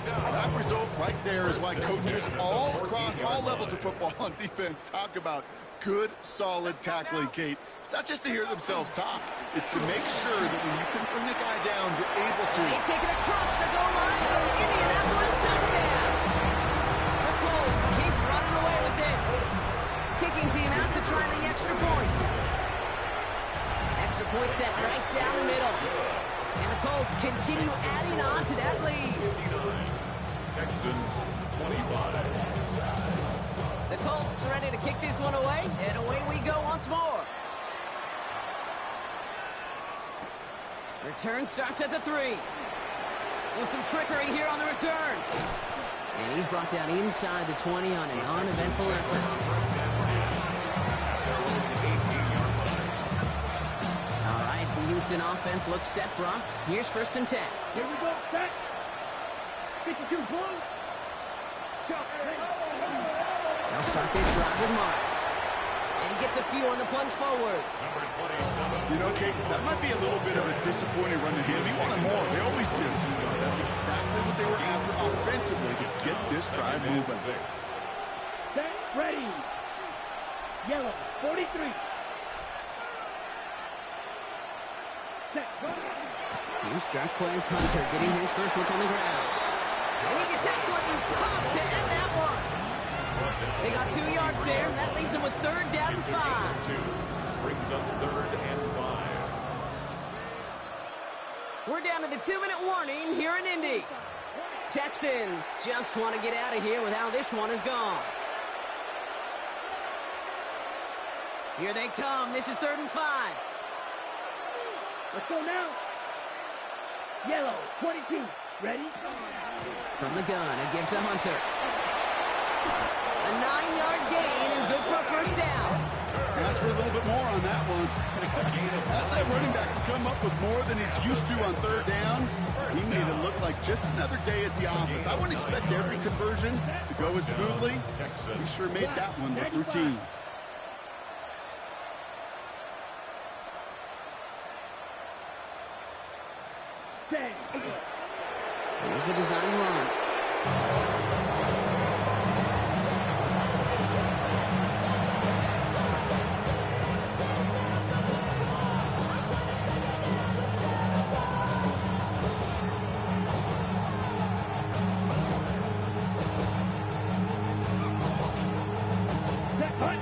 That result right there is why coaches all across all levels of football on defense talk about good, solid tackling, Kate. It's not just to hear themselves talk. It's to make sure that when you can bring a guy down, you're able to. They take it across the goal line for an Indianapolis touchdown. The Colts keep running away with this. Kicking team out to try the extra point. Extra point set right down the middle. And the Colts continue adding on to that lead. 59. Texans 25. The Colts ready to kick this one away, and away we go once more. Return starts at the 3. With some trickery here on the return. And he's brought down inside the 20 on an uneventful effort. First and 10. At their own 18-yard line. All right, the Houston offense looks set, Brock. Here's first and 10. Here we go, set. 52, boom. They'll start this drive with Marks. And he gets a few on the plunge forward. Number 27. You know, Kate, that might be a little bit of a disappointing run to him. He wanted more. They always do. That's exactly what they were after offensively to get this drive moving. Set, ready. Yellow, 43. Set, go. Here's Jack plays Hunter getting his first look on the ground. And he gets absolutely popped to end that one. They got 2 yards there. That leaves them with third down and 5. Brings up third and 5. We're down to the 2-minute warning here in Indy. Texans just want to get out of here with how this one is gone. Here they come. This is third and 5. Let's go now. Yellow, 22. Ready? From the gun, a give to Hunter. A 9-yard gain and good for a first down. Ask for a little bit more on that one. That's that running back to come up with more than he's used to on third down. He made it look like just another day at the office. I wouldn't expect every conversion to go as smoothly. He sure made that one look routine. Here's a design run. Set, punt.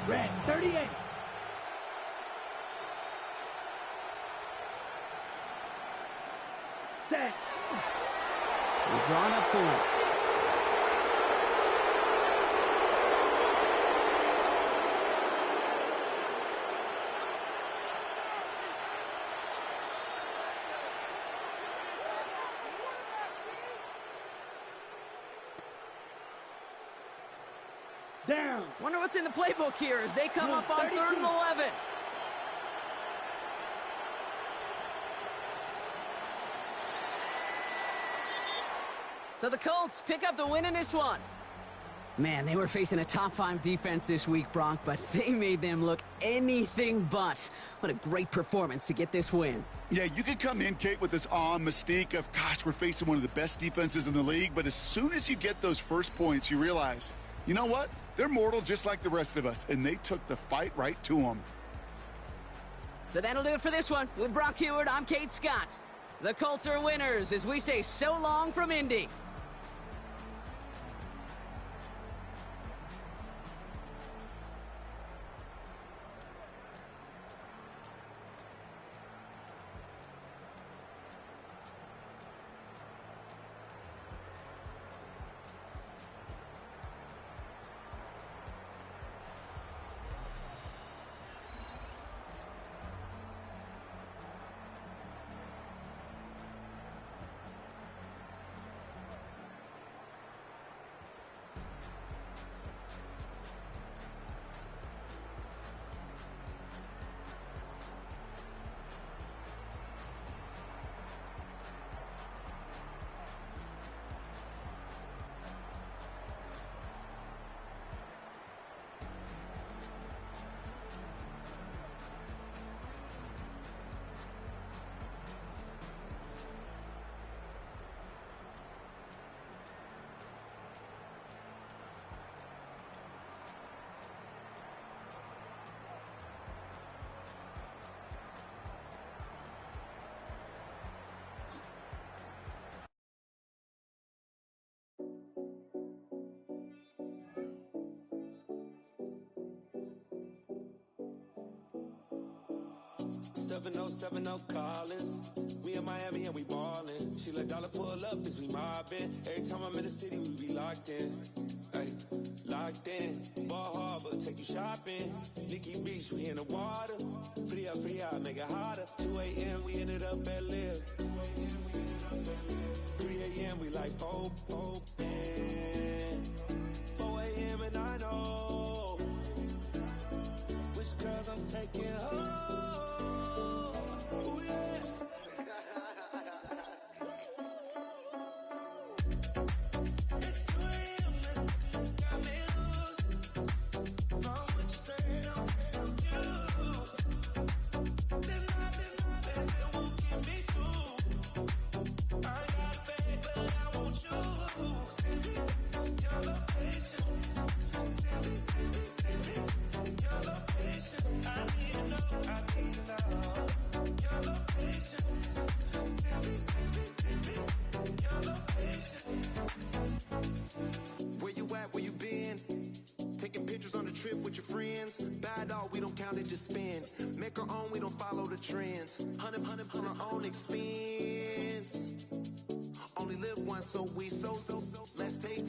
Red, 38. Set. We're drawn up for it. Down. Wonder what's in the playbook here as they come up on 3rd and 11. So the Colts pick up the win in this one. Man, they were facing a top 5 defense this week, Bronk, but they made them look anything but. What a great performance to get this win. Yeah, you could come in, Kate, with this awe and mystique of, gosh, we're facing one of the best defenses in the league, but as soon as you get those first points, you realize, you know what? They're mortal just like the rest of us, and they took the fight right to them. So that'll do it for this one. With Brock Heward, I'm Kate Scott. The Colts are winners as we say so long from Indy. 7070 Collins. We in Miami and we ballin'. She let dollar pull up as we mobbin'. Every time I'm in the city, we be locked in. Ay, locked in. Ball Harbor, take you shopping. Nikki Beach, we in the water. Free up, make it hotter. 2 a.m., we ended up at Live. 3 a.m., we like Pope. 4 a.m. and I know which girls I'm taking home. Just spend, make our own, we don't follow the trends. 100 on our own expense. Only live once, so let's take,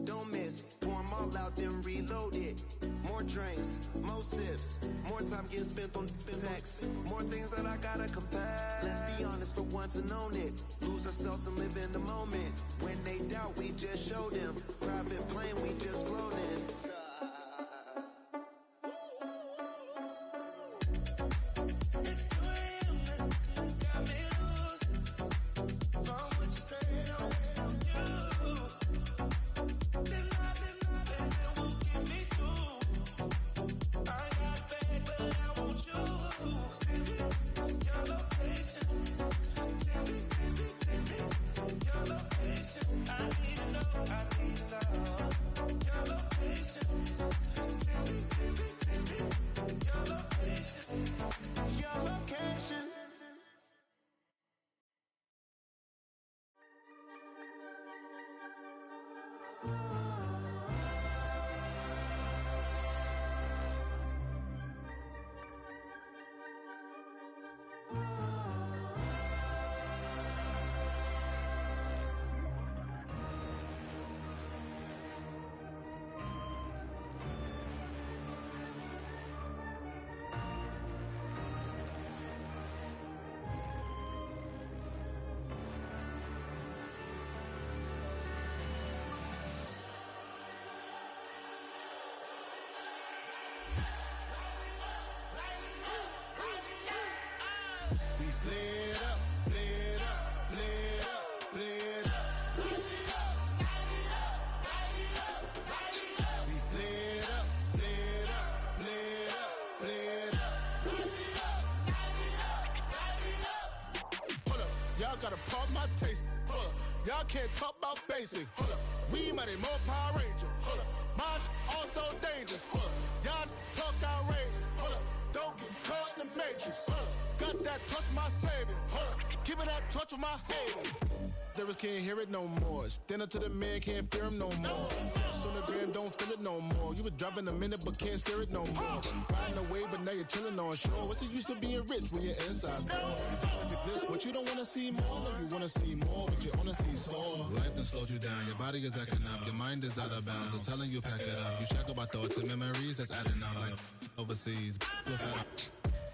don't miss. Pour them all out, then reload it. More drinks, more sips, more time getting spent on text. More things that I gotta confess. Let's be honest for once and own it. Lose ourselves and live in the moment. When they doubt, we just show them. Private plane, we just float in. Y'all can't talk about basic. We mighty more Power Ranger. Mine also dangerous. Y'all talk outrageous. Don't get caught in the matrix. Got that touch my savior. Give me that touch of my haters. Lyrics can't hear it no more. Stand up to the man, can't fear him no more. Sonogram don't feel it no more. You were driving a minute but can't steer it no more. Riding away but now you're chilling on shore. What's the use of being rich when your inside's poor? Is it this what you don't wanna see more? Or you wanna see more but you wanna see sore? Life done slowed you down. Your body is acting up. Your mind is out of bounds. It's telling you pack it up. You shackle by thoughts and memories that's adding up. Like overseas.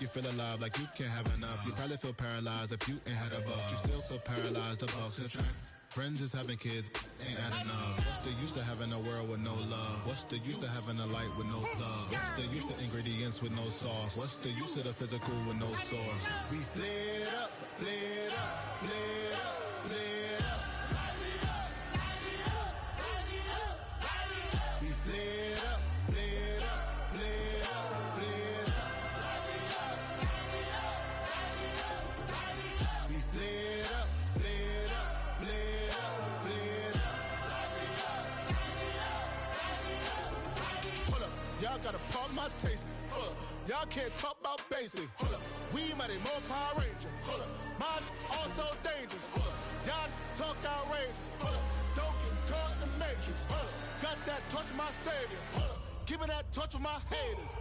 You feel alive like you can't have enough. You probably feel paralyzed if you ain't had a buck. You still feel paralyzed, the bucks and track. Friends is having kids, ain't adding up. What's the use of having a world with no love? What's the use of having a light with no plug? What's the use of ingredients with no sauce? What's the use of the physical with no source? We flared up, flared up, flared up, flared up. We flared up, flared up, flared up, flared up. We flared up, flared up, flared up, flared up. Hold up, y'all gotta pump my taste. Y'all can't talk about basic. We mighty more Power Ranger. Mine also dangerous. Y'all talk outrageous. Don't get caught in the matrix. Got that touch of my savior. Give me that touch of my haters.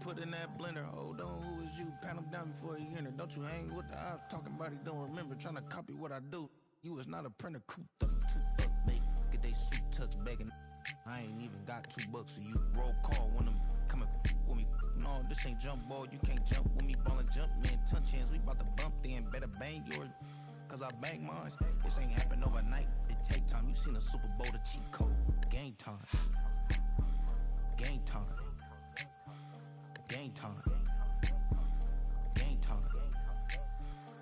put in that blender. Hold on, who is you? Pat him down before he enter. Don't you hang with the ops talking about he don't remember. Trying to copy what I do. You is not a printer, cooped up, too up, make get they suit tucks begging. I ain't even got $2, so you roll call when I'm coming with me. No, this ain't jump ball, you can't jump with me. Ballin' jump, man, touch hands, we bout to bump then. Better bang yours, cause I bang mine. This ain't happen overnight, it take time. You seen a Super Bowl, the cheat code. Game time. Game time. Game time. Game time.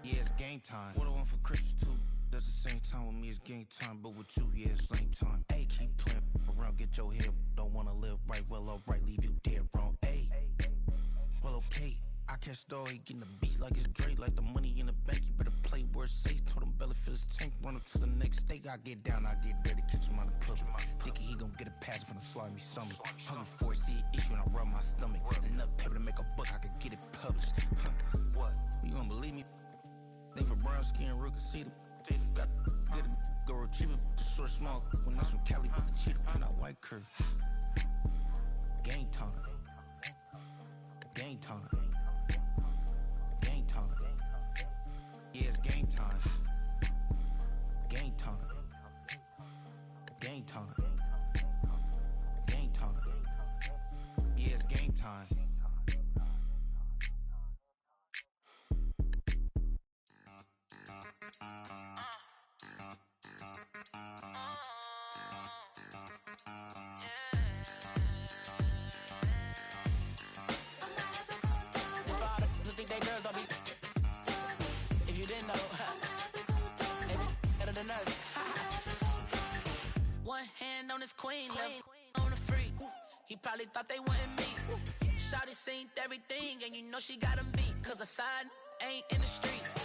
Yeah, it's game time. What I want for Christmas too. That's the same time with me, it's game time. But with you, yeah, it's lame time. Ayy, keep playing around, get your head. Don't wanna live right, well, alright, leave you dead wrong. Ayy, well, okay. I catch the dog, he getting the beat like it's Dre. Like the money in the bank, you better play where it's safe. Told him Bella fill his tank, run up to the next state. I get down, I get ready to catch him on the club. Thinking he gon' get a pass from the slimy stomach. Hungry for it, see an issue and I rub my stomach. Enough paper to make a book, I could get it published. What? You don't believe me? Think for brown skin, real can see them. Got get it, go retrieve it, the short small. When that's from Cali, with the cheetah print out white curve. Game time. Game time. Game time. Yeah, it's game time. Game time. Game time. Game time. Yeah, it's game time. If you didn't know, maybe better than us. One hand on his queen, left on the freak. He probably thought they wanted me. Shawty seen everything, and you know she got him beat. Cause her side ain't in the streets.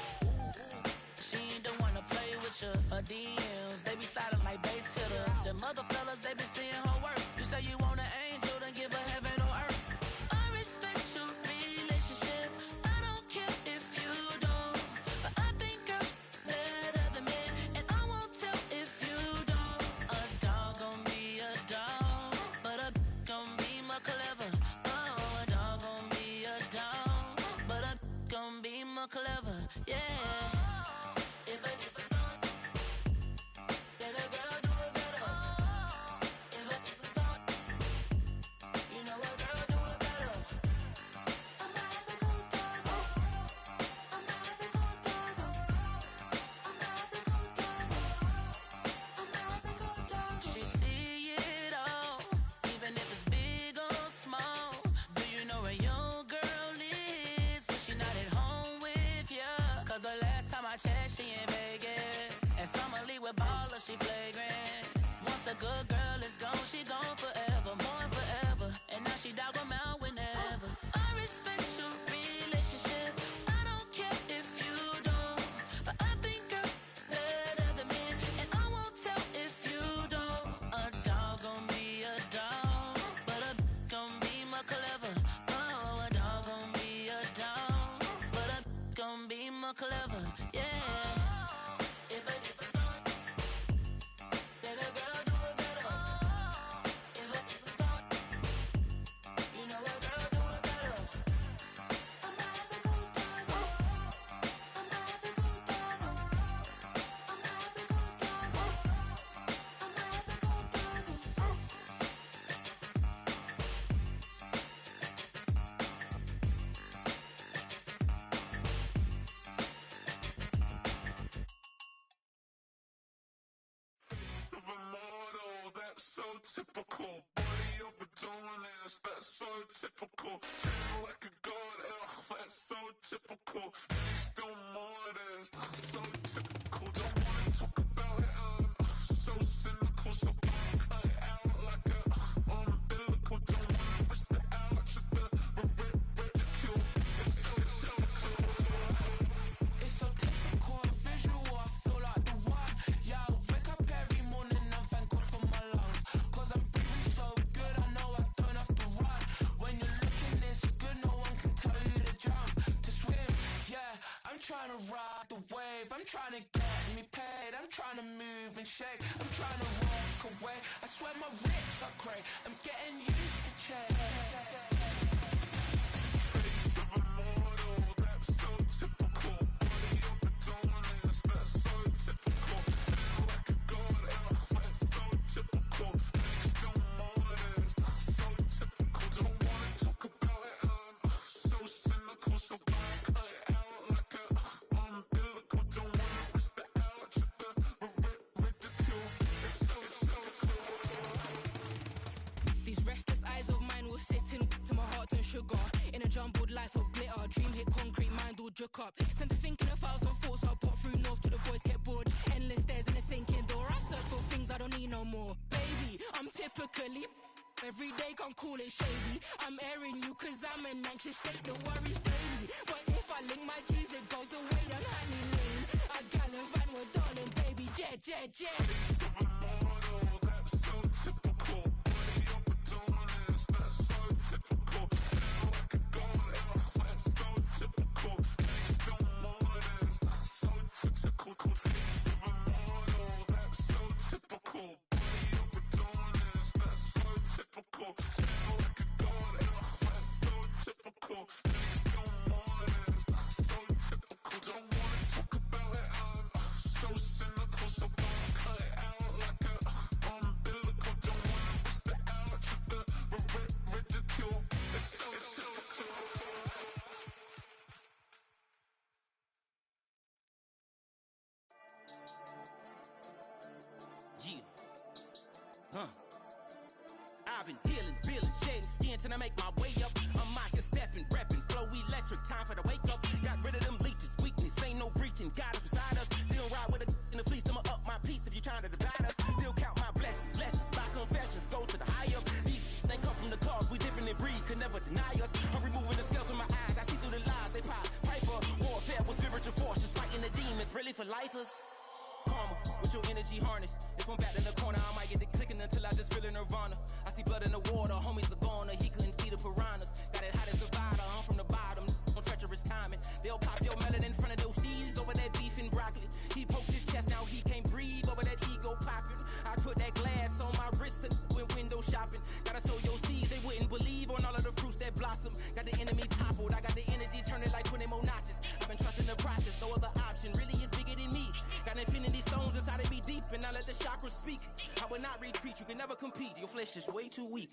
She ain't the one to play with you. Her DMs, they be silent like base hitters. Them other fellas, they be seeing her work. You say you want an angel, then give her heaven or earth. I respect your relationship. I don't care if you don't. But I think girls better than men. And I won't tell if you don't. A dog gon' be a dog, but a gon' be more clever. Oh, a dog gon' be a dog, but a gon' be more clever. Yeah. She in Vegas, and Summer Lee with baller, she flagrant. Once a good girl is gone, she gone forever, more forever. And now she dog 'em out whenever. I respect your relationship. I don't care if you don't, but I think girls better than men, and I won't tell if you don't. A dog gon' be a dog, but a gon' be more clever. Oh, a dog gon' be a dog, but a gon' be more clever. Yeah. Typical body of a Adonis, that's so typical. Treat like a god, that's so typical. Still modest, so typical. Don't wanna talk about it, so cynical. So cut it out like a umbilical. Don't wanna risk the ouch of the ridicule. It's so typical. It's so typical, visual, I feel like the one. Yeah, I wake up every morning and thank God for my lungs. Cause I'm breathing so good, I know I don't have to run. When you're looking this good, no one can tell you to jump, to swim. Yeah, I'm trying to ride the wave, I'm trying to get me paid, I'm trying to move and shake, I'm trying to walk away. I swear my wrists are great, I'm getting used to change. Old life of glitter, dream hit concrete, mind all jerk up. Tend to think in 1,000 thoughts, I'll pop through north to the voice, get bored. Endless stairs in a sinking door, I search for things I don't need no more. Baby, I'm typically every day can't call it shady. I'm airing you cause I'm an anxious state, the worries daily. But if I link my G's, it goes away, then honey lane. I gallivant with darling, baby, jet, jet, jet. That's so typical. Body of a dominance, that's so typical. Tell like a goal, that's so typical. Please don't modest, that's so typical. Things of a model, that's so typical. Body of a dominance, that's so typical. Tell like a goal, that's so typical. Please don't modest, that's so typical. Don't wanna talk about it, I'm so cynical, so don't cut it out like a umbilical. Don't wanna bust it out, check the ridicule. It's so typical. Yeah. I've been dealing, feeling, shedding skin till I make my way up. I'm out here stepping, repping, flow electric, time for the wake up. Got rid of them leeches, weakness, ain't no breaching. God is beside us, still ride with a in the fleece. I'ma up my piece if you trying to divide us. Still count my blessings, lessons, my confessions, go to the high up. These they come from the cause, we different in breed, could never deny us. I'm removing the scales from my eyes, I see through the lies, they pop. Piper, warfare with spiritual force, just fighting the demons, really for lifers. Karma, with your energy harness. If I'm back in the corner, I might get it clicking until I just feel a nirvana. I see blood in the water, homies are gone, he couldn't see the piranhas. Got it hot as Nevada, I'm from the bottom, on treacherous timing. They'll pop your melon in front of those seeds over that beef and broccoli. He poked his chest, now he can't breathe over that ego popping. I put that glass on my wrist and went window shopping. Gotta sow your seeds, they wouldn't believe on all of the fruits that blossom. Got the enemy toppled, I got the energy turning like 20 more notches. I've been trusting the process, no other option really is bigger than me. Got infinity stones inside of me deep, and I let the chakras speak. I will not retreat, you can never compete, your flesh is way too weak.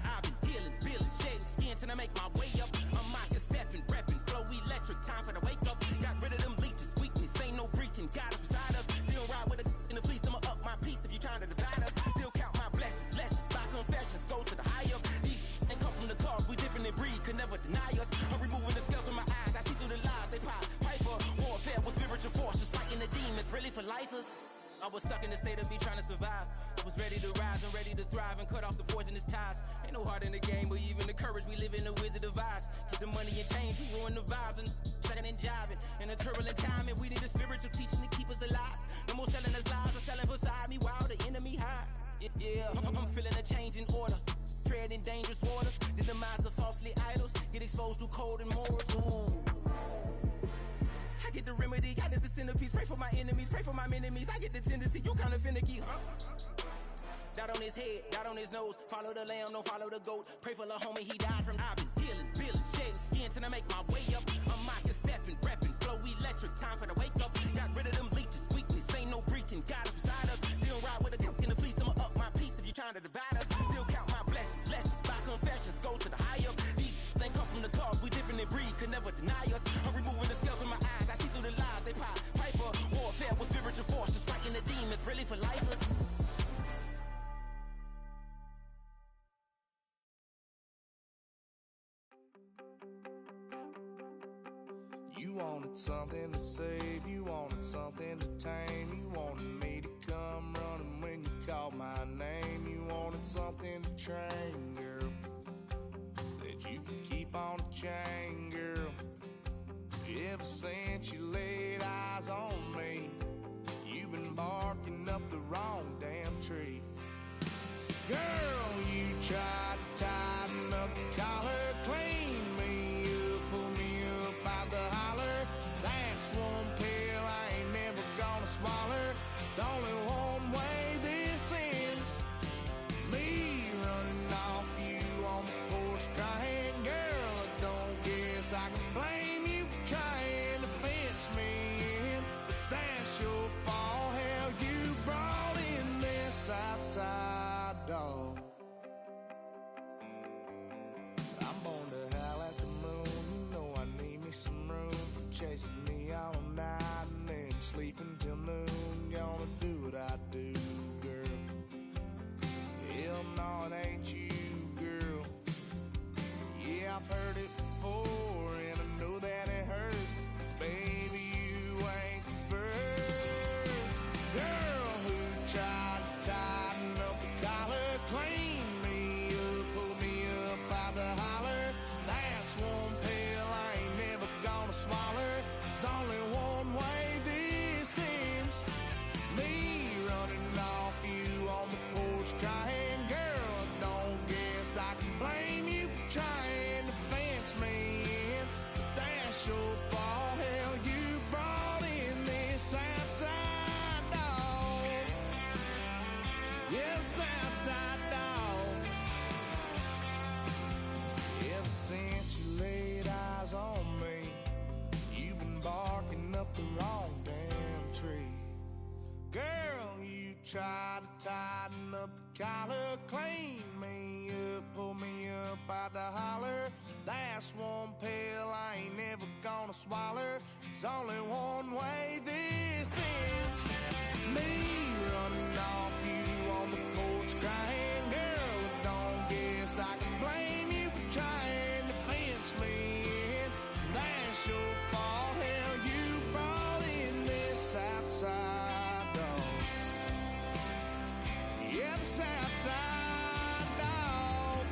I've been dealing, feeling, shedding skin till I make my way up. I'm out here stepping, repping, flow electric, time for the wake up. Got rid of them leeches, weakness, ain't no breaching, God is beside us. Still ride with a in the fleece, I'ma up my piece if you trying to divide us. Still count my blessings, lessons, my confessions, go to the high up. These ain't come from the cause, we different in breed, could never deny us. I'm removing the scales from my eyes, I see through the lies, they pop. Piper, warfare with spiritual force, just fighting the demons, really for lifers. I was stuck in the state of me trying to survive. I was ready to rise and ready to thrive and cut off the poisonous ties. Ain't no heart in the game, but even the courage we live in the wizard of Oz. Get the money and change, we ruin the vibes and checking and jiving. In a turbulent time, and we need a spiritual teaching to keep us alive. No more selling us lies or selling beside me while the enemy hide. Yeah, I'm feeling a change in order. Treading dangerous waters. The demise of falsely idols. Get exposed through code and morals. Ooh. I get the remedy, God is the centerpiece. Pray for my enemies, pray for my enemies. I get the tendency, you kinda finicky, huh? Dot on his head, dot on his nose. Follow the lamb, don't follow the goat. Pray for the homie, he died from. I've been dealing, feeling, shedding skin till I make my way up. I'm out here stepping, repping, flow electric, time for the wake up. Got rid of them leeches, weakness, ain't no breaching. God is beside us, still ride with a cook in the fleece. I'ma up my piece if you trying to divide us. Still count my blessings, lessons, my confessions, go to the high up. These ain't come from the cause, we different in breed, could never deny us. I'm removing the scales from my eyes, I see through the lies, they pop. Piper, warfare with spiritual force, just fighting the demons, really for lifers. You wanted something to save, you wanted something to tame. You wanted me to come running when you called my name. You wanted something to train, girl, that you could keep on the chain, girl. Ever since you laid eyes on me, you've been barking up the wrong damn tree. Girl, you tried to tighten up the collar, clean me up, pull me up out the holler. That's one pill I ain't never gonna swallow. It's only one way this ends. Me running off you on the porch crying. Girl, I don't guess I can blame you for trying to fence me in, but that's your fault. Hell, you brought in this outside dog. I'm born to howl at the moon. You know I need me some room for chasing me all night and then sleeping till noon. Gonna do what I do, girl. Hell no, it ain't you, girl. Yeah, I've heard it try to tighten up the collar, clean me up, pull me up out the holler. Last one pill I ain't never gonna swallow. There's only one way this ends. Me running off you on the porch crying, girl, I don't guess I can blame you for trying to fence me in. That's your fault, hell, you brought in this outside dog. Yeah, this outside dog.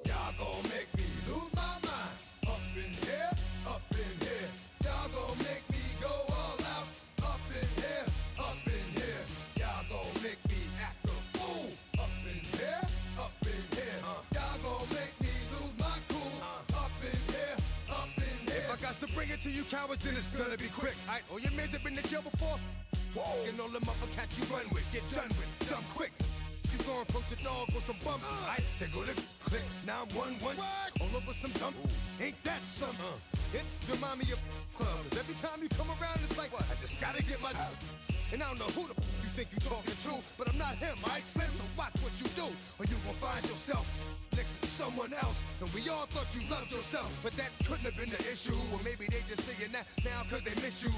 Y'all gon' make me lose my mind. Up in here, up in here. Y'all gon' make me go all out. Up in here, up in here. Y'all gon' make me act a fool. Up in here, up in here. Y'all gon' make me lose my cool. Up in here, up in here. If I got to bring it to you cowards, then it's gonna be quick. Alright, all your men that been to jail before? Whoa. And all them other cats you run with, get done with, done quick. You gon' approach the dog with some bump. Alright, they go to click 911. All over some dump. Ain't that something? It's the mommy of club. 'Cause every time you come around, it's like, I just gotta get my. And I don't know who the you think you talking to, but I'm not him, alright, Slim? So watch what you do, or you gon' find yourself next to someone else. And we all thought you loved yourself, but that couldn't have been the issue. Or maybe they just saying that now 'cause they miss you.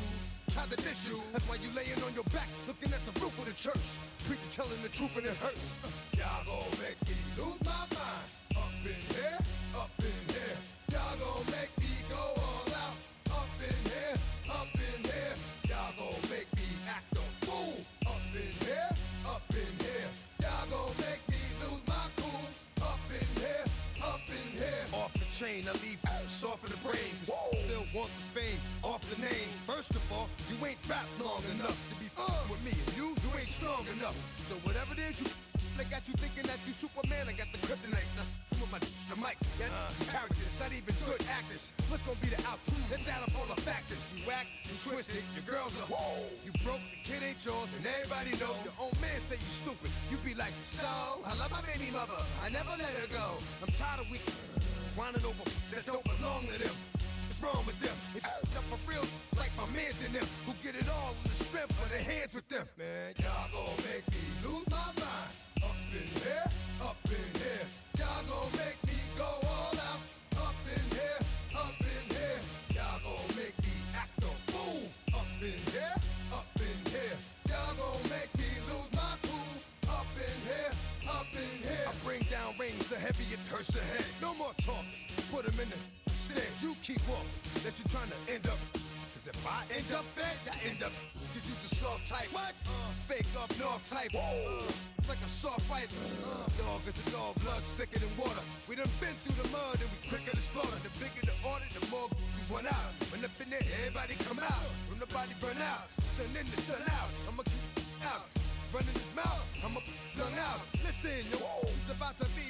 Try to diss you. That's why you laying on your back, looking at the roof of the church. Preacher telling the truth and it hurts. Y'all gon' make me lose my mind. Up in here, up in here. Y'all gon' make me go all out. Up in here, up in here. Y'all gon' make me act a fool. Up in here, up in here. Y'all gon' make me lose my cool. Up in here, up in here. Off the chain, I leave soft in the brain. Still want the fame, off the name. First of all, you ain't rap long enough to be with me. And you ain't strong enough. So whatever it is you I got you thinking that you Superman, I got the kryptonite. With my the mic, that's characters, not even good actors. What's gonna be the outcome? Let's add up all the factors. You whack, you twisted, your girl's a whoa. You broke, the kid ain't yours, and everybody know. Your own man say you stupid. You be like, so, I love my baby mother, I never let her go. I'm tired of weak, whining over that don't belong to them. What's wrong with them? It's up for real, like my mans in them, who get it all in the strength of their hands with them. Man, y'all gon' make me lose my mind. Up in here, up in here. Y'all gon' make me go all out. Up in here, up in here. Y'all gon' make me act a fool. Up in here, up in here. Y'all gon' make me lose my cool. Up in here, up in here. I bring down rain so heavy it hurts the head. No more talking, put him in the stand. You keep walking, unless you're trying to end up. Cause if I end up fed, I end up. Cause you the soft type. What? Fake up north type. It's like a soft fight. Dog is a dog, blood thicker than water. We done been through the mud and we quicker to slaughter. The bigger the order, the more we run out. When up in there, everybody come out. When nobody burn out, sun in the sun out. I'ma keep out. Running his mouth, I'ma flung out. Listen, yo, it's about to be.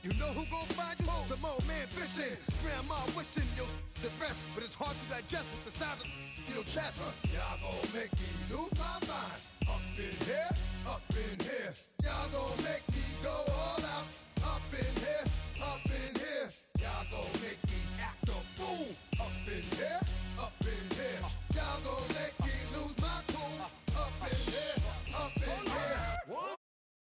You know who gon' find you? Some old man fishing. Grandma wishing you the best, but it's hard to digest with the sound of your chest. Y'all gon' make me lose my mind. Up in here, up